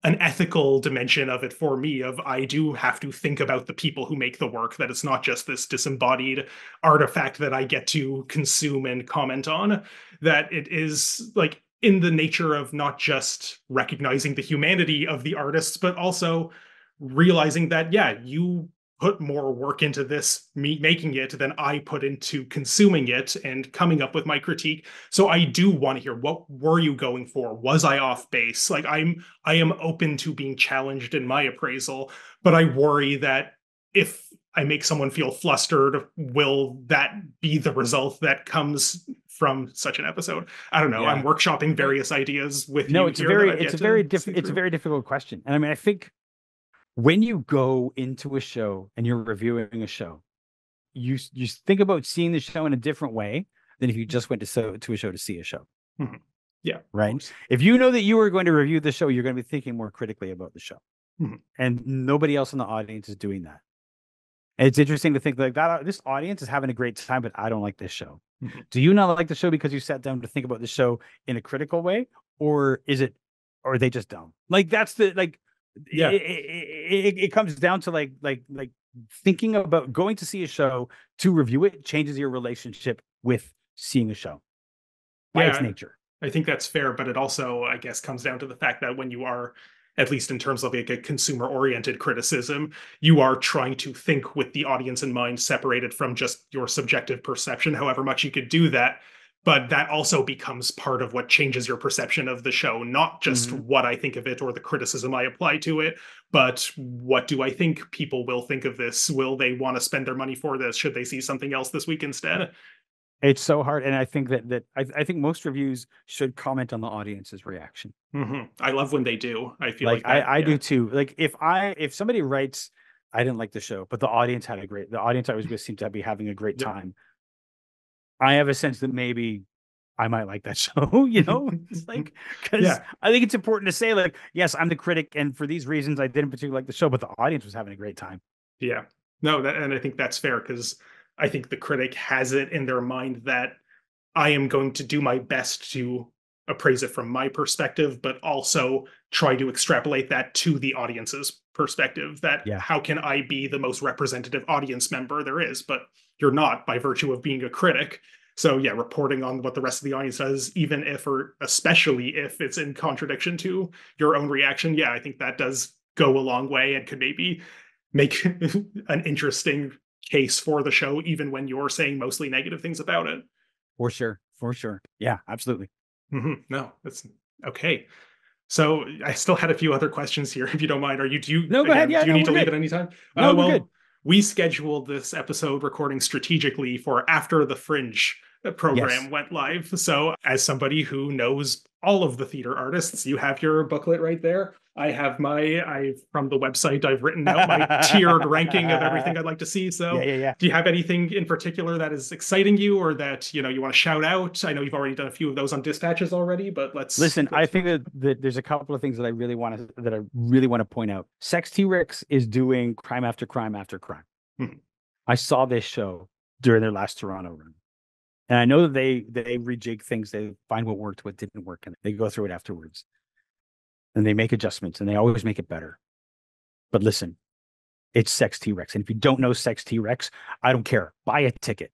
an ethical dimension of it for me of I do have to think about the people who make the work, that it's not just this disembodied artifact that I get to consume and comment on, that it is like in the nature of not just recognizing the humanity of the artists, but also realizing that, yeah, you put more work into this, me making it, than I put into consuming it and coming up with my critique. So I do want to hear, what were you going for? Was I off base? Like, I am open to being challenged in my appraisal, but I worry that if I make someone feel flustered, will that be the result that comes from such an episode? I don't know. I'm Yeah. workshopping various ideas with No, you it's a here that very, I've it's yet a very to different, think it's a through. very difficult question. And I mean, I think when you go into a show and you're reviewing a show, you think about seeing the show in a different way than if you just went to a show to see a show. Mhm. Yeah, of Right. course. If you know that you are going to review the show, you're going to be thinking more critically about the show. Mhm. And nobody else in the audience is doing that. And it's interesting to think like that. This audience is having a great time, but I don't like this show. Mhm. Do you not like the show because you sat down to think about the show in a critical way, or or are they just dumb? Like that's the like. Yeah. It comes down to like thinking about going to see a show to review it changes your relationship with seeing a show by its Yeah, nature. I think that's fair, but it also, I guess, comes down to the fact that when you are, at least in terms of like a consumer-oriented criticism, you are trying to think with the audience in mind, separated from just your subjective perception, however much you could do that. But that also becomes part of what changes your perception of the show, not just Mm-hmm. what I think of it or the criticism I apply to it, but what do I think people will think of this? Will they want to spend their money for this? Should they see something else this week instead? It's so hard, and I think I think most reviews should comment on the audience's reaction. I love when they do. I feel Like like that. I Yeah. do too. Like if somebody writes, I didn't like the show, but the audience the audience I was with seemed to be having a great Yep. time. I have a sense that maybe I might like that show, you know? It's like, because Yeah. I think it's important to say, like, yes, I'm the critic, and for these reasons, I didn't particularly like the show, but the audience was having a great time. Yeah. No, that, and I think that's fair because I think the critic has it in their mind that I am going to do my best to appraise it from my perspective, but also try to extrapolate that to the audience's perspective. That Yeah. how can I be the most representative audience member there is? But you're not by virtue of being a critic. So yeah, reporting on what the rest of the audience does, even if or especially if it's in contradiction to your own reaction, yeah, I think that does go a long way and could maybe make an interesting case for the show, even when you're saying mostly negative things about it. For sure. For sure. Yeah, absolutely. No, that's okay. So I still had a few other questions here, if you don't mind. Are you do you No, go ahead. again? Yeah, Do you no, need we're to leave good. at any time? No, we're good. Well, we scheduled this episode recording strategically for after the Fringe program Yes. went live. So, as somebody who knows all of the theater artists, you have your booklet right there. I have I've from the website, I've written out my tiered ranking of everything I'd like to see. So, Yeah. do you have anything in particular that is exciting you or that, you want to shout out? I know you've already done a few of those on dispatches already, but let's Listen, I think that there's a couple of things that I really want to point out. Sex T-Rex is doing crime after crime after crime. Mhm. I saw this show during their last Toronto run. And I know that they rejig things, they find what worked, what didn't work, and they go through it afterwards. And they make adjustments, and they always make it better. But listen, it's Sex T-Rex. And if you don't know Sex T-Rex, I don't care. Buy a ticket.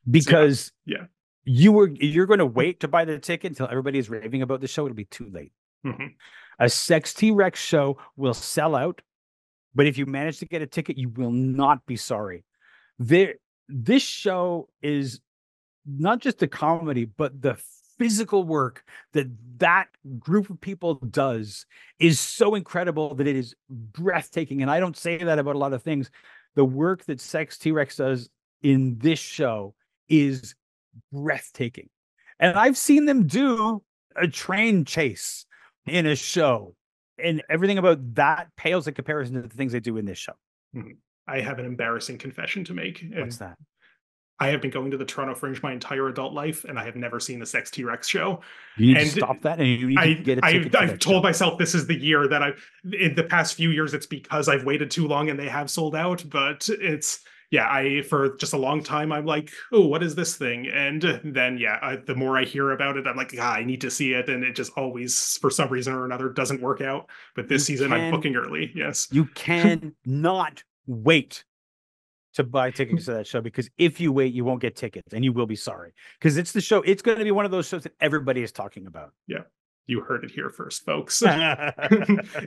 Because yeah. you're going to wait to buy the ticket until everybody is raving about the show. It'll be too late. Mhm. A Sex T-Rex show will sell out, but if you manage to get a ticket, you will not be sorry. This show is not just a comedy, but the physical work that group of people does is so incredible that it is breathtaking. And I don't say that about a lot of things. The work that Sex T-Rex does in this show is breathtaking. And I've seen them do a train chase in a show, and everything about that pales in comparison to the things they do in this show. Mhm. I have an embarrassing confession to make. What's that? I have been going to the Toronto Fringe my entire adult life, and I have never seen the Sex T-Rex show. You need to And stop that, and you need to get a ticket. I've told myself this is the year that in the past few years, it's because I've waited too long and they have sold out. But for just a long time, I'm like, oh, what is this thing? And then, the more I hear about it, I'm like, I need to see it. And it just always, for some reason or another, doesn't work out. But this season, I'm booking early. Yes. You cannot wait to buy tickets to that show, because if you wait, you won't get tickets and you will be sorry, because it's the show. It's going to be one of those shows that everybody is talking about. Yeah. You heard it here first, folks.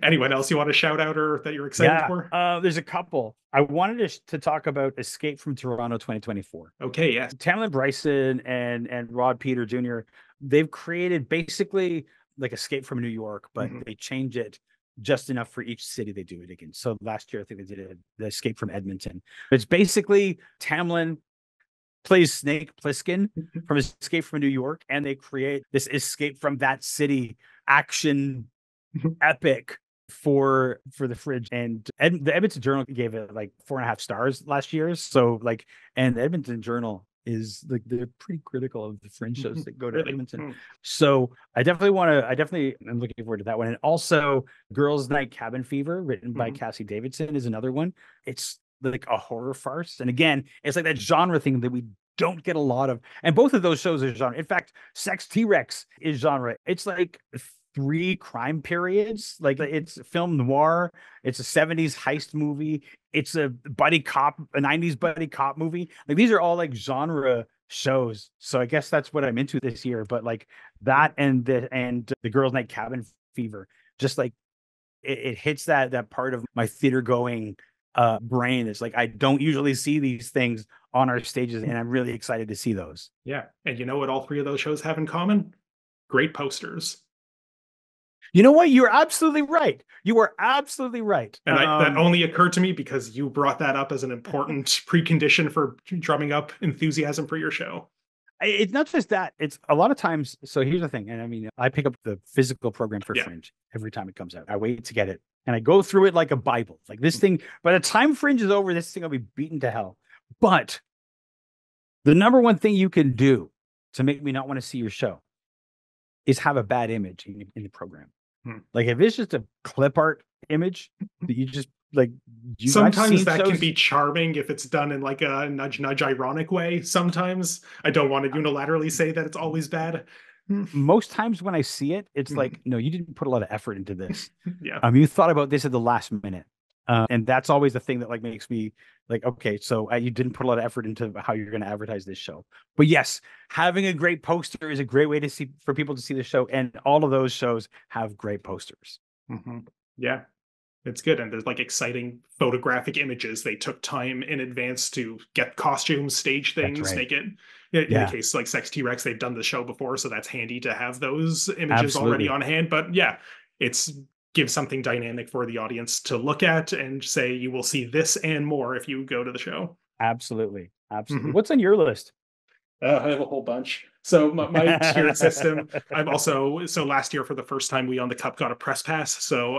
Anyone else you want to shout out or that you're excited for? There's a couple. I wanted to talk about Escape from Toronto 2024. Okay, yes. Tamlin Bryson and Rod Peter Jr., they've created basically like Escape from New York, but they change it just enough for each city they do it against. So last year, I think they did the Escape from Edmonton. It's basically Tamlin plays Snake Plissken from Escape from New York, and they create this Escape from that city action epic for the Fringe. And the Edmonton Journal gave it like 4.5 stars last year. So like, and the Edmonton Journal is like, they're pretty critical of the Fringe shows that go to Edmonton. So I definitely am looking forward to that one. And also Girls Night Cabin Fever, written by Cassie Davidson, is another one. It's like a horror farce. And again, it's like that genre thing that we don't get a lot of. And both of those shows are genre. In fact, Sex T-Rex is genre. It's like 3 crime periods. Like, it's film noir. It's a 70s heist movie. It's a buddy cop, a 90s buddy cop movie. Like, these are all like genre shows. So I guess that's what I'm into this year. But like that and the Girls Night Cabin Fever, just like it hits that part of my theater going brain. It's like, I don't usually see these things on our stages, and I'm really excited to see those. Yeah. And you know what all 3 of those shows have in common? Great posters. You know what? You're absolutely right. You are absolutely right. And that only occurred to me because you brought that up as an important precondition for drumming up enthusiasm for your show. It's not just that. It's a lot of times. So here's the thing. And I mean, I pick up the physical program for Fringe every time it comes out. I wait to get it, and I go through it like a Bible. Like, this thing, by the time Fringe is over, this thing will be beaten to hell. But the number one thing you can do to make me not want to see your show is have a bad image in the program. Like, if it's just a clip art image that you just like, sometimes that can be charming if it's done in like a nudge ironic way. Sometimes I don't want to unilaterally say that it's always bad. Most times when I see it, it's like, no, you didn't put a lot of effort into this. Yeah. You thought about this at the last minute. And that's always the thing that like makes me like, okay, so you didn't put a lot of effort into how you're going to advertise this show. But yes, having a great poster is a great way for people to see the show. And all of those shows have great posters. Yeah, it's good. And there's like exciting photographic images. They took time in advance to get costumes, stage things, make it, in the case like Sex T-Rex, they've done the show before. So that's handy to have those images already on hand. But yeah, it's give something dynamic for the audience to look at and say, you will see this and more if you go to the show. Absolutely. What's on your list? I have a whole bunch. So my tiered system, so last year for the first time, we on the Cup got a press pass. So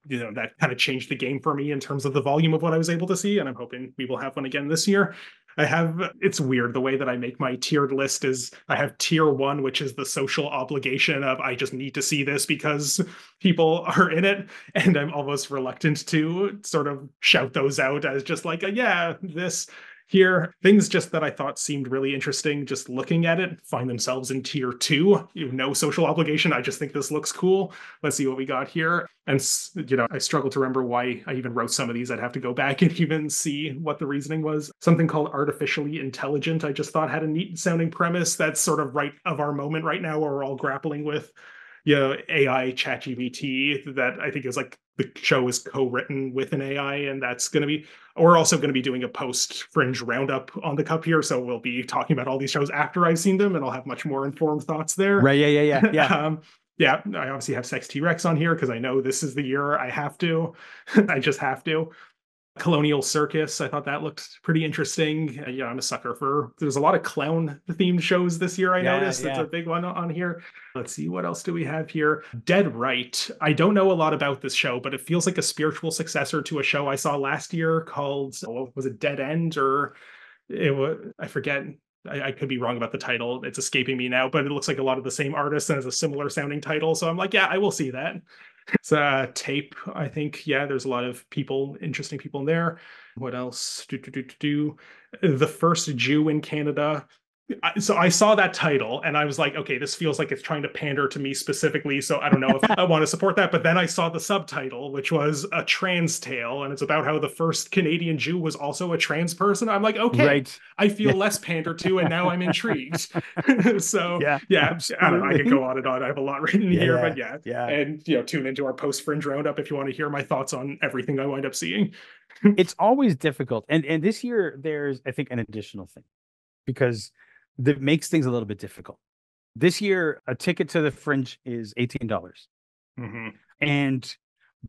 that kind of changed the game for me in terms of the volume of what I was able to see. And I'm hoping we will have one again this year. It's weird the way that I make my tiered list is I have tier 1, which is the social obligation of I just need to see this because people are in it. And I'm almost reluctant to sort of shout those out as just like, this here. Things just that I thought seemed really interesting, just looking at it, find themselves in tier 2. You have no social obligation. I just think this looks cool. Let's see what we got here. And, I struggle to remember why I even wrote some of these. I'd have to go back and even see what the reasoning was. Something called Artificially Intelligent, I just thought had a neat sounding premise that's sort of right of our moment right now, where we're all grappling with AI ChatGPT. That I think is like the show is co-written with an AI, and that's going to be, we're also going to be doing a post Fringe roundup on the Cup here. So we'll be talking about all these shows after I've seen them, and I'll have much more informed thoughts there. Right. Yeah. Yeah, I obviously have Sex T-Rex on here because I know this is the year I have to. I just have to. Colonial Circus, I thought that looked pretty interesting. I'm a sucker for, there's a lot of clown themed shows this year. I noticed it's a big one on here. Let's see, what else do we have here? Dead Right. I don't know a lot about this show, but it feels like a spiritual successor to a show I saw last year called, was it Dead End, or it was, I forget. I could be wrong about the title. It's escaping me now, but it looks like a lot of the same artists and has a similar sounding title. So I'm like, yeah, I will see that. It's a tape, I think. Yeah, there's a lot of interesting people in there. What else? The First Jew in Canada. So I saw that title and I was like, okay, this feels like it's trying to pander to me specifically. So I don't know if I want to support that. But then I saw the subtitle, which was A Trans Tale. And it's about how the first Canadian Jew was also a trans person. I'm like, okay, I feel less pandered to, and now I'm intrigued. So I don't know. I could go on and on. I have a lot written here, but And tune into our post Fringe roundup if you want to hear my thoughts on everything I wind up seeing. It's always difficult. And this year there's, I think, an additional thing, because that makes things a little bit difficult. This year, a ticket to the Fringe is $18. And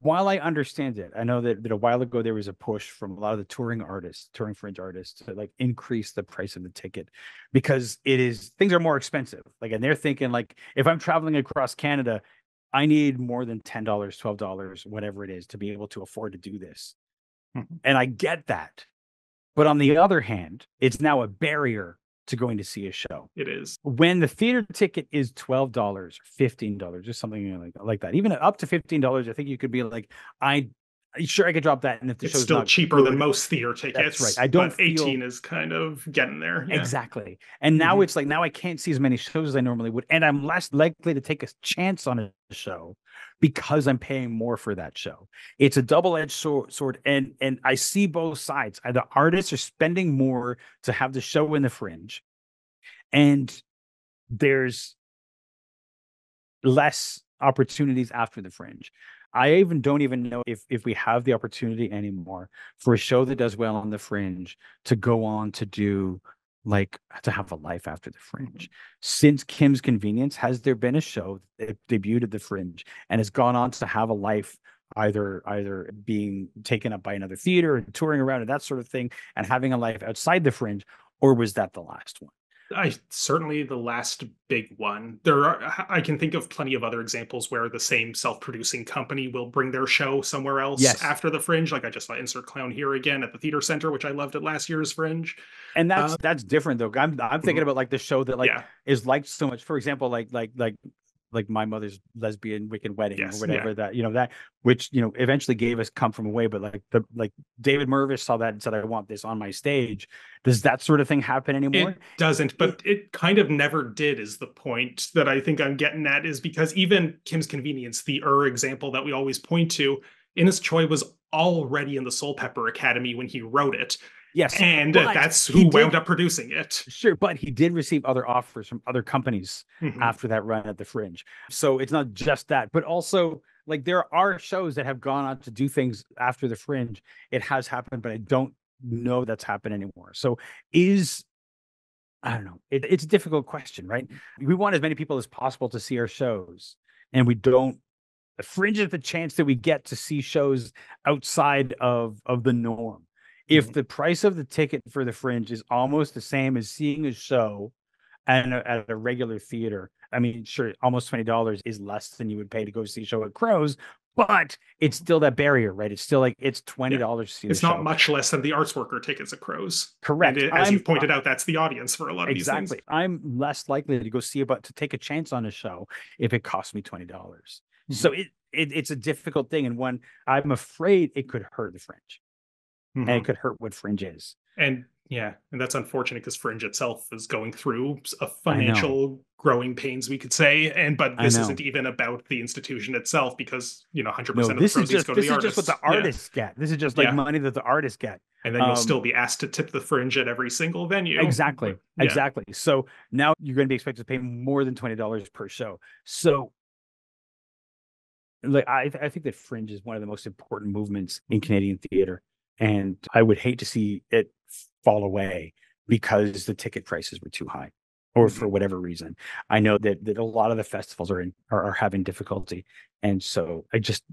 while I understand it, I know that a while ago there was a push from a lot of the touring artists, touring fringe artists, to like increase the price of the ticket because things are more expensive. Like, and they're thinking like, if I'm traveling across Canada, I need more than $10, $12, whatever it is, to be able to afford to do this. Mhm. And I get that. But on the other hand, it's now a barrier to going to see a show. It is. When the theater ticket is $12 or $15 or something like that, even up to $15, I think you could be like, I sure I could drop that. And if the It's show's still not cheaper than good, most theater that's right. tickets, I don't but feel 18 is kind of getting there. Yeah. exactly. And now Mhm. it's like, now I can't see as many shows as I normally would. And I'm less likely to take a chance on a show because I'm paying more for that show. It's a double-edged sword. And I see both sides. The artists are spending more to have the show in the Fringe. And there's less opportunities after the Fringe. I even don't even know if we have the opportunity anymore for a show that does well on the Fringe to go on to do like to have a life after the Fringe. Since Kim's Convenience, has there been a show that debuted at the Fringe and has gone on to have a life either being taken up by another theater and touring around and that sort of thing and having a life outside the Fringe, or was that the last one? I certainly the last big one. There are I can think of plenty of other examples where the same self-producing company will bring their show somewhere else Yes. after the Fringe. Like I just saw Insert Clown Here again at the Theater Center, which I loved at last year's Fringe. And Uh, that's different though. I'm thinking mhm. about like the show that like Yeah. is liked so much. For example, like My Mother's Lesbian Wicked Wedding or Yes. Yeah. whatever that that which eventually gave us Come From Away, but like David Mervis saw that and said, I want this on my stage. Does that sort of thing happen anymore? It doesn't, It, but it kind of never did, is the point that I think I'm getting at, is because even Kim's Convenience, the example that we always point to, Innes Choi was already in the Soul Pepper Academy when he wrote it. yes, And but that's he who wound did up producing it. sure, but he did receive other offers from other companies Mhm. after that run at the Fringe. So it's not just that, but also like there are shows that have gone on to do things after the Fringe. It has happened, but I don't know that's happened anymore. So is I don't know. It's a difficult question, right? We want as many people as possible to see our shows, and we don't. The Fringe is the chance that we get to see shows outside of the norm. If Mhm. the price of the ticket for the Fringe is almost the same as seeing a show at a regular theater, I mean, sure, almost $20 is less than you would pay to go see a show at Crows, but it's still that barrier, right? It's still like it's Yeah. $20 to see the It's not show. much less than the arts worker tickets at Crows. And Correct. as you've pointed out, that's the audience for a lot of these things. Exactly. I'm less likely to go see about to take a chance on a show if it costs me $20. Mhm. So it's a difficult thing, and one I'm afraid it could hurt the Fringe, and it Mhm. could hurt what Fringe is. And yeah, and that's unfortunate because Fringe itself is going through a I know, financial growing pains, we could say. And but I this isn't know. even about the institution itself because 100% No, of the this is proceeds just go to the what the artists. Yeah, artists get. This is just like yeah, money that the artists get. and then you'll Um, still be asked to tip the Fringe at every single venue. exactly, But yeah, exactly. So now you're going to be expected to pay more than $20 per show. So like I think that Fringe is one of the most important movements in Canadian theater, and I would hate to see it fall away because the ticket prices were too high, or for Mhm. whatever reason. I know that a lot of the festivals are having difficulty, and so I just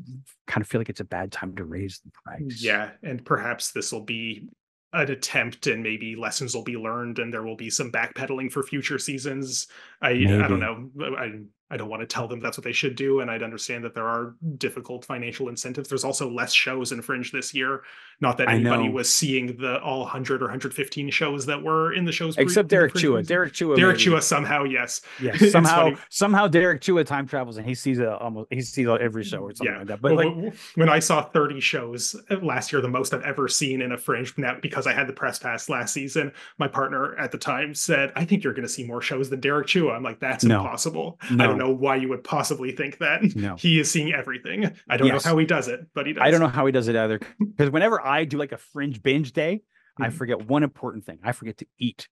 kind of feel like it's a bad time to raise the price. Yeah, and perhaps this will be an attempt, and maybe lessons will be learned, and there will be some backpedaling for future seasons. I don't Maybe. know. I don't want to tell them that's what they should do, and I'd understand that there are difficult financial incentives. There's also less shows in Fringe this year. Not that I anybody know, was seeing the all 100 or 115 shows that were in the except in the Derek Fringe Chua. previously. Derek Chua, Derek maybe. Chua somehow, yes. Yes, It's funny. somehow Derek Chua time travels and he sees every show or something Yeah. like that. But like, Well, when I saw 30 shows last year, the most I've ever seen in a Fringe, now because I had the press pass last season, my partner at the time said, I think you're going to see more shows than Derek Chua. I'm like, that's no, impossible. I don't no, know why you would possibly think that. no. He is seeing everything. I don't know Yes, how he does it, but he I don't does. know how he does it either. Because whenever I do like a Fringe binge day, I Mhm. forget one important thing. I forget to eat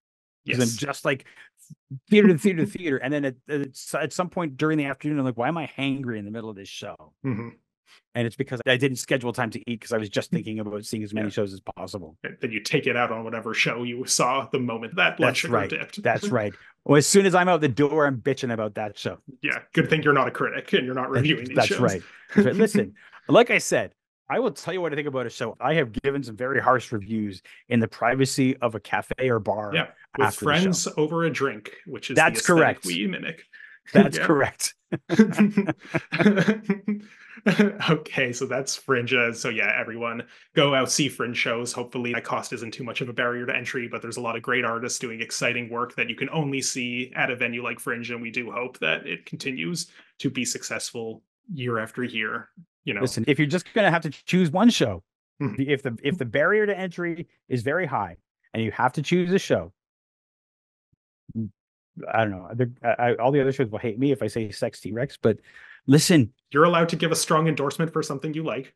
because I'm Yes. just like theater to theater to theater. And then at some point during the afternoon, I'm like, why am I hangry in the middle of this show? Mhm. And it's because I didn't schedule time to eat because I was just thinking about seeing as many Yeah. shows as possible. Then you take it out on whatever show you saw the moment that blood That's sugar right. dipped. That's right. Well, as soon as I'm out the door, I'm bitching about that show. Yeah. Good thing you're not a critic and you're not reviewing these That's shows. right. That's right. Listen, Like I said, I will tell you what I think about a show. I have given some very harsh reviews in the privacy of a cafe or bar Yeah, with after the show. friends over a drink, which is the That's aesthetic correct. we mimic. That's Yeah. correct. Okay, so that's Fringe. So yeah, everyone go out, see Fringe shows. Hopefully that cost isn't too much of a barrier to entry, but there's a lot of great artists doing exciting work that you can only see at a venue like Fringe, and we do hope that it continues to be successful year after year. Listen, if you're just going to have to choose one show, Mhm. if the barrier to entry is very high and you have to choose a show, I don't know. All the other shows will hate me if I say Sex T-Rex, but listen, You're allowed to give a strong endorsement for something you like.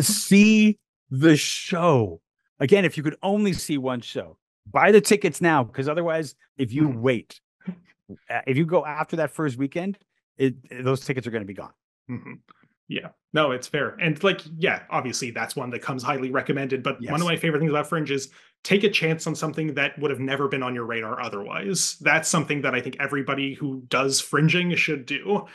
see the show. Again, if you could only see one show, buy the tickets now, because otherwise, if you Mhm. wait, if you go after that first weekend, those tickets are going to be gone. Mhm. Yeah, no, it's fair. And like, yeah, obviously that's one that comes highly recommended. But one of Yes. my favorite things about Fringe is take a chance on something that would have never been on your radar otherwise. That's something that I think everybody who does fringing should do.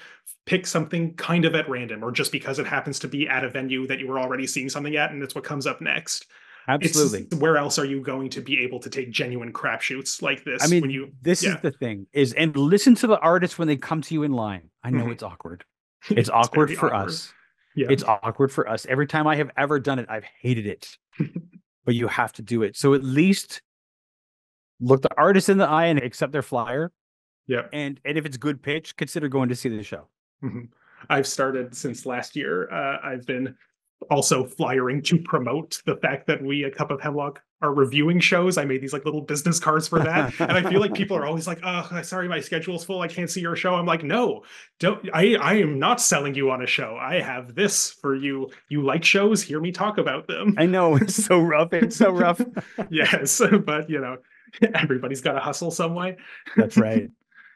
Pick something kind of at random, or just because it happens to be at a venue that you were already seeing something at, and it's what comes up next. It's Absolutely. where else are you going to be able to take genuine crapshoots like I this when mean, you, this is yeah. the thing is, and listen to the artists when they come to you in line. I know Mhm. it's awkward. It's It's awkward very for awkward. us. Yeah. It's awkward for us. Every time I have ever done it, I've hated it, but you have to do it. So at least look the artist in the eye and accept their flyer. Yeah. And if it's good pitch, consider going to see the show. Mhm. I've started since last year. I've been also flyering to promote the fact that we, a Cup of Hemlock, are reviewing shows. I made these like little business cards for that, and I feel like people are always like, "Oh, sorry, my schedule's full. I can't see your show." I'm like, "No, don't. I am not selling you on a show. I have this for you. You like shows? Hear me talk about them." I know it's so rough. It's so rough. Yes, but everybody's got to hustle some way. That's right.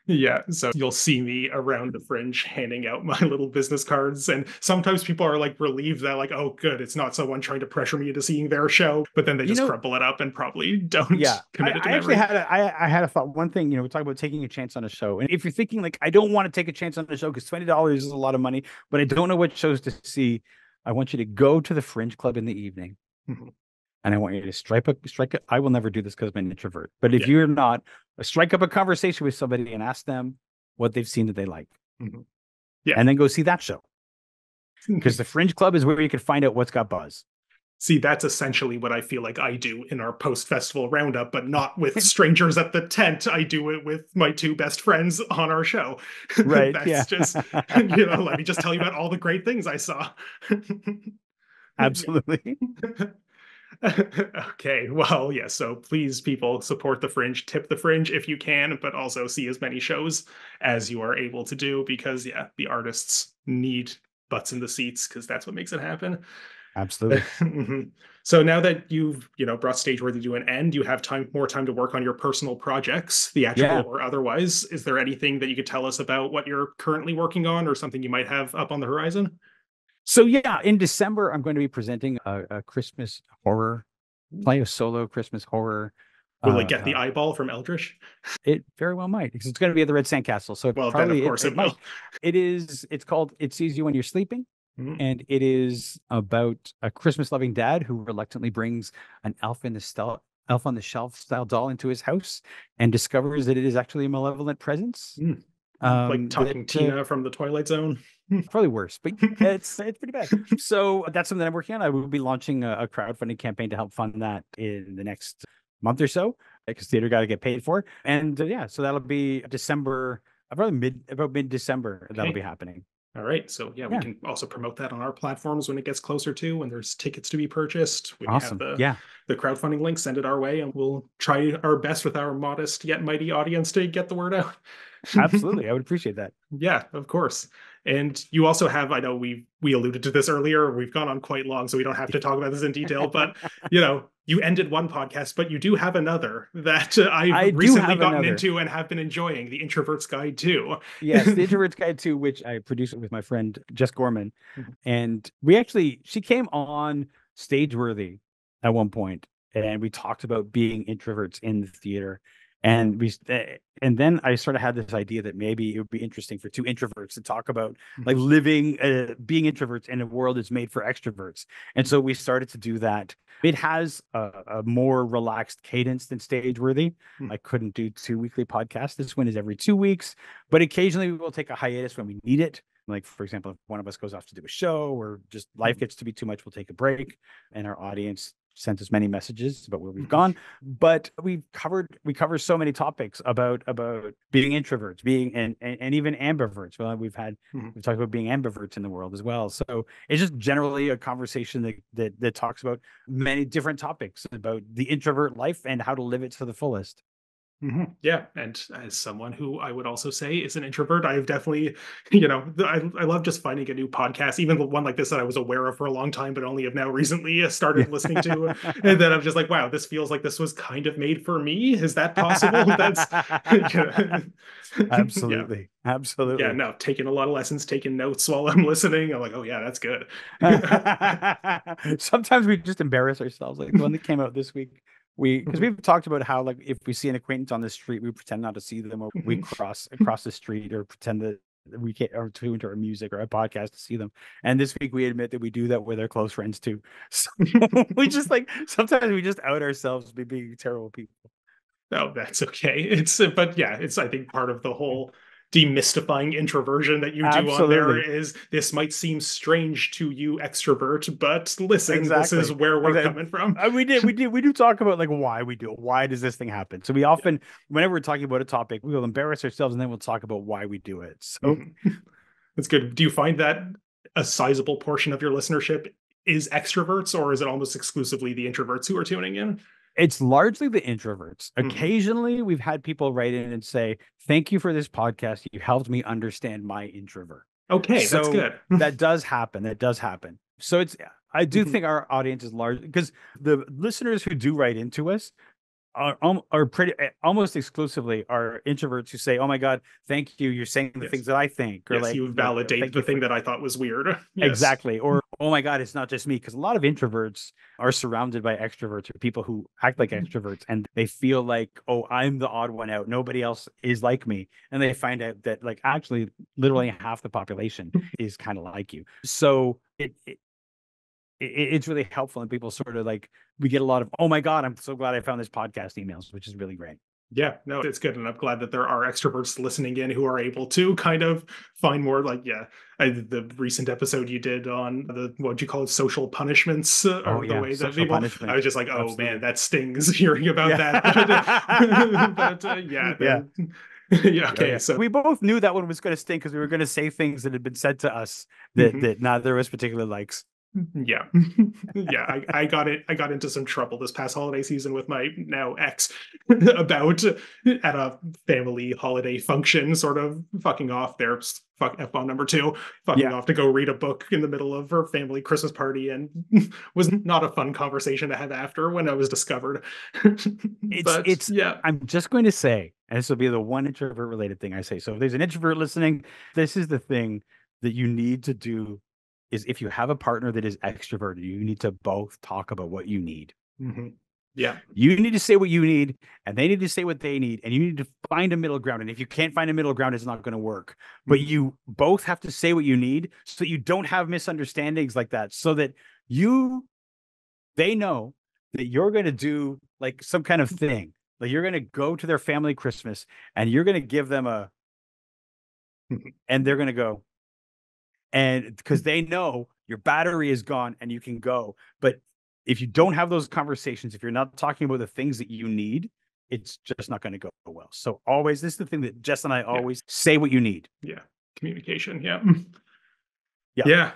Yeah, so you'll see me around the Fringe handing out my little business cards, and sometimes people are like relieved that like, oh, good, it's not someone trying to pressure me into seeing their show, but then they You just know, crumple it up and probably don't yeah, commit it to I actually memory. had I had a thought. One thing, we talk about taking a chance on a show, and if you're thinking like, I don't want to take a chance on a show because $20 is a lot of money, but I don't know what shows to see, I want you to go to the Fringe Club in the evening, Mhm. and I want you to strike a. I will never do this because I'm an introvert, but if Yeah. you're not, strike up a conversation with somebody and ask them what they've seen that they like, Mhm. Yeah. and then go see that show because the Fringe Club is where you can find out what's got buzz. See, that's essentially what I feel like I do in our post festival roundup, but not with strangers at the tent. I do it with my two best friends on our show. Right? That's Yeah. just, let me just tell you about all the great things I saw. Yeah. Absolutely. Okay, well, yeah, so please, people, support the Fringe, tip the Fringe if you can, but also see as many shows as you are able to do because, yeah, the artists need butts in the seats because that's what makes it happen. Absolutely. Mhm. So now that you've, brought Stageworthy to an end, you have more time to work on your personal projects, theatrical Yeah. or otherwise. Is there anything that you could tell us about what you're currently working on or something you might have up on the horizon? So yeah, in December, I'm going to be presenting a Christmas horror play, a solo Christmas horror. Will it get the Uh, eyeball from Eldritch? it very well might, because it's going to be at the Red Sandcastle. So Well, then of probably course it it will. might. It's called It Sees You When You're Sleeping. Mhm. And it is about a Christmas loving dad who reluctantly brings an elf on the shelf style doll into his house and discovers that it is actually a malevolent presence. Mm. Like That talking Tina from the Twilight Zone. Probably worse, but it's pretty bad. So that's something I'm working on. I will be launching a crowdfunding campaign to help fund that in the next month or so because theater got to get paid for. And yeah, so that'll be December, probably about mid December. That'll be Okay. happening. All right. So yeah, we Yeah, can also promote that on our platforms when it gets closer to when there's tickets to be purchased. When you have awesome. Yeah, the crowdfunding link, send it our way and we'll try our best with our modest yet mighty audience to get the word out. absolutely. I would appreciate that. Yeah, of course. And you also have, I know we alluded to this earlier, we've gone on quite long, so we don't have to talk about this in detail, but you ended one podcast, but you do have another that I've I do recently have gotten another. into and have been enjoying, The Introvert's Guide to. Yes, the Introvert's Guide to, which I produced with my friend Jess Gorman. And she came on Stageworthy at one point, and we talked about being introverts in the theater. And and then I sort of had this idea that maybe it would be interesting for two introverts to talk about like living, being introverts in a world that's made for extroverts. And so we started to do that. It has a more relaxed cadence than Stageworthy. I couldn't do 2 weekly podcasts. This one is every 2 weeks, but occasionally we will take a hiatus when we need it. Like, for example, if one of us goes off to do a show or just life gets to be too much, we'll take a break, and our audience sent us many messages about where we've gone. But we cover so many topics about being introverts, being and even ambiverts. Well, we've talked about being ambiverts in the world as well. So it's just generally a conversation that talks about many different topics about the introvert life and how to live it to the fullest. Yeah, and as someone who I would also say is an introvert, I have definitely, I love just finding a new podcast, even the one like this that I was aware of for a long time, but only have now recently started listening to. And then I'm just like, wow, this feels like this was kind of made for me. Is that possible? That's Absolutely. Yeah. Absolutely. Yeah, no, taking a lot of lessons, taking notes while I'm listening. I'm like, oh yeah, that's good. Sometimes we just embarrass ourselves. Like the one that came out this week, because we've talked about how, like, if we see an acquaintance on the street, we pretend not to see them, or we cross across the street, or pretend that we can't, or tune into our music or a podcast to see them. And this week we admit that we do that with our close friends too. So we just like, sometimes we just out ourselves by being terrible people. No, that's okay. But yeah, it's, I think, part of the whole demystifying introversion that you do on there Absolutely. is this might seem strange to you extrovert, but listen, this is Exactly. where we're coming from. We do talk about like why we do it. Why does this thing happen? So we often, whenever we're talking about a topic, we will embarrass ourselves and then we'll talk about why we do it. So That's good. Do you find that a sizable portion of your listenership is extroverts, or is it almost exclusively the introverts who are tuning in? it's largely the introverts. Occasionally we've had people write in and say, "Thank you for this podcast. You helped me understand my introvert." Okay, that's So good. that does happen. That does happen. So I do think our audience is large, because the listeners who do write into us are pretty almost exclusively are introverts who say, "Oh my God, thank you. You're saying the Yes. things that I think," or Yes, you validate thank the you thing that I thought was weird. Yes. exactly. Or, "Oh my God, it's not just me." Because a lot of introverts are surrounded by extroverts or people who act like extroverts, and they feel like, "Oh, I'm the odd one out. Nobody else is like me." And they find out that, like, actually literally half the population is kind of like you. So it's really helpful, and people sort of like, we get a lot of, "Oh my God, I'm so glad I found this podcast" emails, which is really great. Yeah, no, it's good. And I'm glad that there are extroverts listening in who are able to kind of find more like, the recent episode you did on what'd you call it, social punishments, Oh or the yeah, way that social people, I punishment. was just like, oh man, Absolutely. that stings hearing about that. Yeah. Yeah, Yeah. yeah, Oh okay. yeah. So, We both knew that one was going to stink, because we were going to say things that had been said to us that mhm. neither of us particularly likes. Yeah. Yeah, I got it. I got into some trouble this past holiday season with my now ex about at a family holiday function, sort of fucking off there. Fuck F-bomb number two, fucking Yeah. off to go read a book in the middle of her family Christmas party, and was not a fun conversation to have after when I was discovered. But It's yeah. I'm just going to say, and this will be the one introvert related thing I say. So if there's an introvert listening, this is the thing that you need to do, is if you have a partner that is extroverted, you need to both talk about what you need. Yeah. You need to say what you need, and they need to say what they need, and you need to find a middle ground. And if you can't find a middle ground, it's not going to work. But you both have to say what you need, so that you don't have misunderstandings like that, so that they know that you're going to do like some kind of thing. Like, you're going to go to their family Christmas, and you're going to give them and they're going to go. And because they know your battery is gone and you can go. But if you don't have those conversations, if you're not talking about the things that you need, it's just not going to go well. So always, this is the thing that Jess and I Yeah. always say: what you need. Yeah. Communication. Yeah. Yeah. Yeah.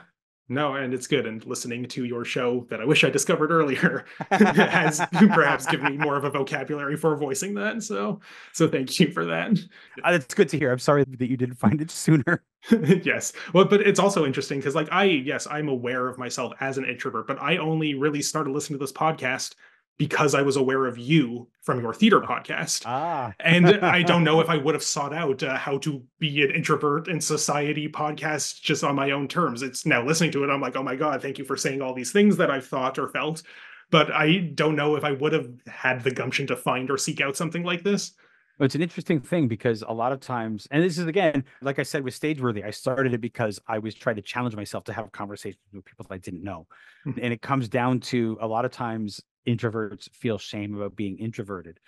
No, and it's good. And listening to your show that I wish I discovered earlier has perhaps given me more of a vocabulary for voicing that. So thank you for that. That's good to hear. I'm sorry that you didn't find it sooner. Yes. Well, but it's also interesting because, like, yes, I'm aware of myself as an introvert, but I only really started listening to this podcast because I was aware of you from your theater podcast. Ah. And I don't know if I would have sought out how to be an introvert in society podcast just on my own terms. It's now listening to it, I'm like, oh my God, thank you for saying all these things that I've thought or felt. But I don't know if I would have had the gumption to find or seek out something like this. It's an interesting thing because a lot of times, and this is again, like I said with Stageworthy, I started it because I was trying to challenge myself to have conversations with people that I didn't know. And it comes down to a lot of times introverts feel shame about being introverted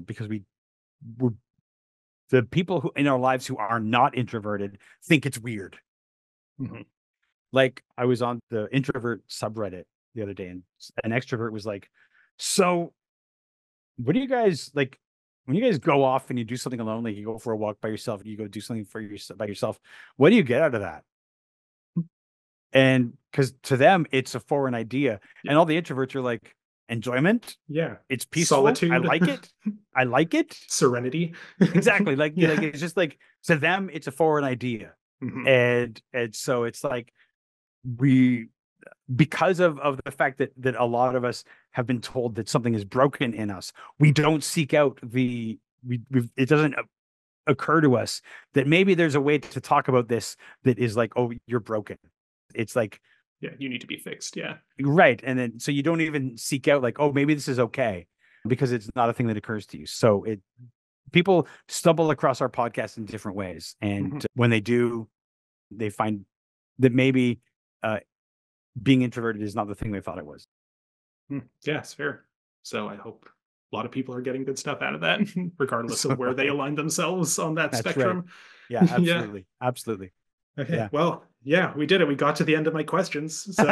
because we're the people who in our lives who are not introverted think it's weird. Mhm. Like I was on the introvert subreddit the other day, and an extrovert was like, "So, what do you guys like when you guys go off and you do something alone? Like you go for a walk by yourself, and you go do something for yourself by yourself. What do you get out of that?" And because to them it's a foreign idea, Yeah. and all the introverts are like, "Enjoyment. Yeah. It's peaceful. I Solitude. like it. I like it." Serenity. Exactly. Like Yeah. it's just like to them it's a foreign idea, Mhm. and so it's like we because of the fact that a lot of us have been told that something is broken in us, we don't seek out it doesn't occur to us that maybe there's a way to talk about this that is like, oh, you're broken. It's like, Yeah, you need to be fixed. Yeah. right. And then so you don't even seek out like, oh, maybe this is okay, because it's not a thing that occurs to you. So people stumble across our podcast in different ways. Mhm. And when they do, they find that maybe being introverted is not the thing they thought it was. Yeah, it's fair. So I hope a lot of people are getting good stuff out of that, regardless of So where they align themselves on that that's right. spectrum. Yeah, Yeah. absolutely. Absolutely. Okay. Yeah. Well, yeah, we did it. We got to the end of my questions. So,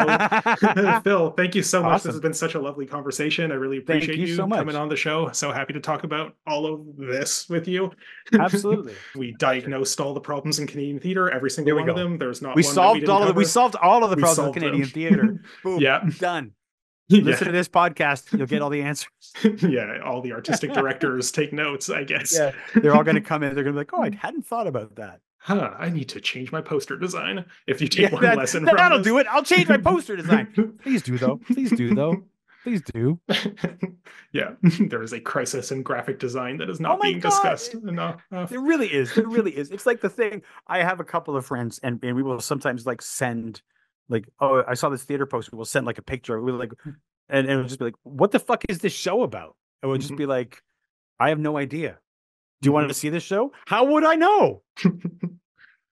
Phil, thank you so much. This has Awesome. been such a lovely conversation. I really Thank appreciate you so you coming much. on the show. So happy to talk about all of this with you. Absolutely. We Pleasure. diagnosed all the problems in Canadian theater, every single There we one of go. them. There's not one that We cover. solved all of the We problems with solved them. Canadian theater. Boom. Yeah. Done. Listen to Yeah. this podcast. You'll get all the answers. Yeah. All the artistic directors take notes, I guess. Yeah. They're all going to come in. They're going to be like, oh, I hadn't thought about that. Huh, I need to change my poster design if you Yeah, take one lesson from that'll this. do it. I'll change my poster design. Please do, though. Please do, though. Please do. Yeah, there is a crisis in graphic design that is Oh not my being God. discussed enough. There really is. There really is. It's like the thing. I have a couple of friends, and we will sometimes like send, like, oh, I saw this theater poster. We'll send like a picture. We'll like, and it'll just be like, what the fuck is this show about? It would just be like, I have no idea. Do you want to see this show? How would I know?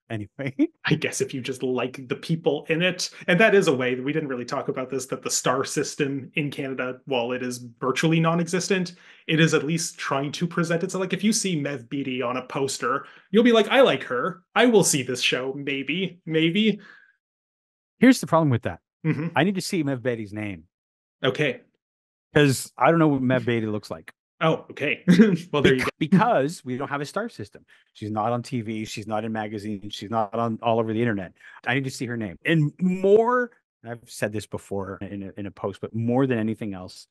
Anyway, I guess if you just like the people in it, and that is a way, we didn't really talk about this, that the star system in Canada, while it is virtually non-existent, it is at least trying to present it. So like if you see Mev Beatty on a poster, you'll be like, I like her. I will see this show. Maybe. here's the problem with that. Mm-hmm. I need to see Mev Beatty's name Okay. because I don't know what Mev Beatty looks like. Oh, okay. Well, there you go. Because we don't have a star system. She's not on TV. She's not in magazines. She's not on all over the internet. I need to see her name. And more, and I've said this before in a post, but more than anything else,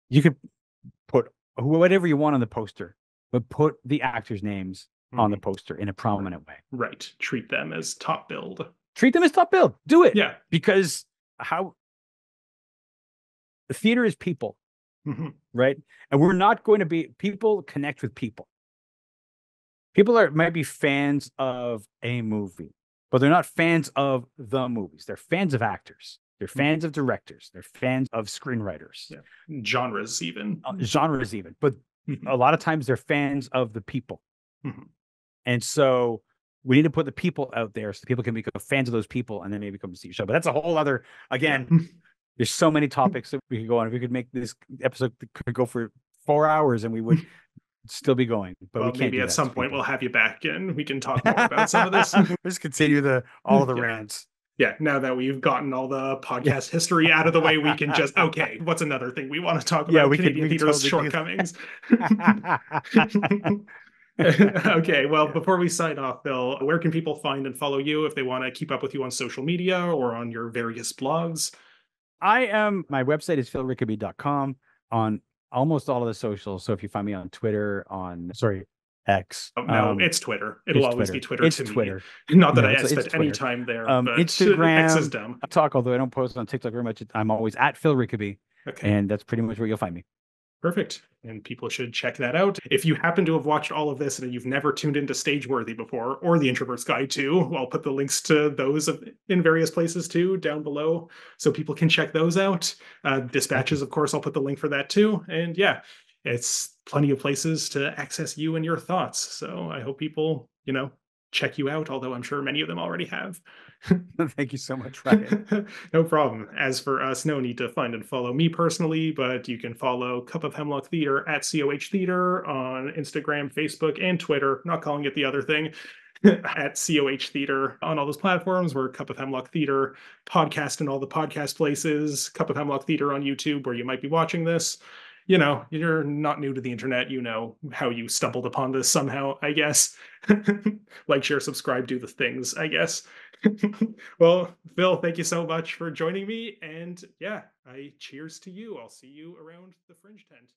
you could put whatever you want on the poster, but put the actors' names on the poster in a prominent way. Right. Treat them as top build. Treat them as top build. Do it. Yeah. Because how the theater is people. Right. And we're not going to be people connect with people. People might be fans of a movie, but they're not fans of the movies. They're fans of actors. They're fans of directors. They're fans of screenwriters. Yeah. Genres even. But a lot of times they're fans of the people. And so we need to put the people out there so people can become fans of those people and then maybe come to see your show. But that's a whole other, again, there's so many topics that we could go on. If we could make this episode could go for 4 hours and we would still be going. But well, we can't maybe at some point we'll have you back and we can talk more about some of this. Just continue all the rants. Yeah, now that we've gotten all the podcast history out of the way, we can just, okay, what's another thing we want to talk about? Yeah, we Canadian can theater's totally shortcomings. Okay, well, before we sign off, Bill, where can people find and follow you if they want to keep up with you on social media or on your various blogs? My website is philrickaby.com on almost all of the socials. So if you find me on Twitter, X. Oh, no, it's Twitter. It'll always be Twitter to Twitter. Me. Not that I spent any time there. But Instagram, X is dumb. Although I don't post on TikTok very much, I'm always at Phil Rickaby. Okay. And that's pretty much where you'll find me. Perfect. And people should check that out. If you happen to have watched all of this and you've never tuned into Stageworthy before, or The Introvert's Guide too, I'll put the links to those in various places too down below so people can check those out. Thank you. Dispatches, of course, I'll put the link for that too. And yeah, it's plenty of places to access you and your thoughts. So I hope people, check you out, although I'm sure many of them already have. Thank you so much, Ryan. No problem. As for us, no need to find and follow me personally, but you can follow Cup of Hemlock Theater at COH Theater on Instagram, Facebook, and Twitter. Not calling it the other thing. At COH Theater on all those platforms. We're Cup of Hemlock Theater podcast in all the podcast places. Cup of Hemlock Theater on YouTube, where you might be watching this. You're not new to the internet. You know how you stumbled upon this somehow, I guess. Like, share, subscribe, do the things, I guess. Well, Phil, thank you so much for joining me. And yeah, I cheers to you. I'll see you around the Fringe tent.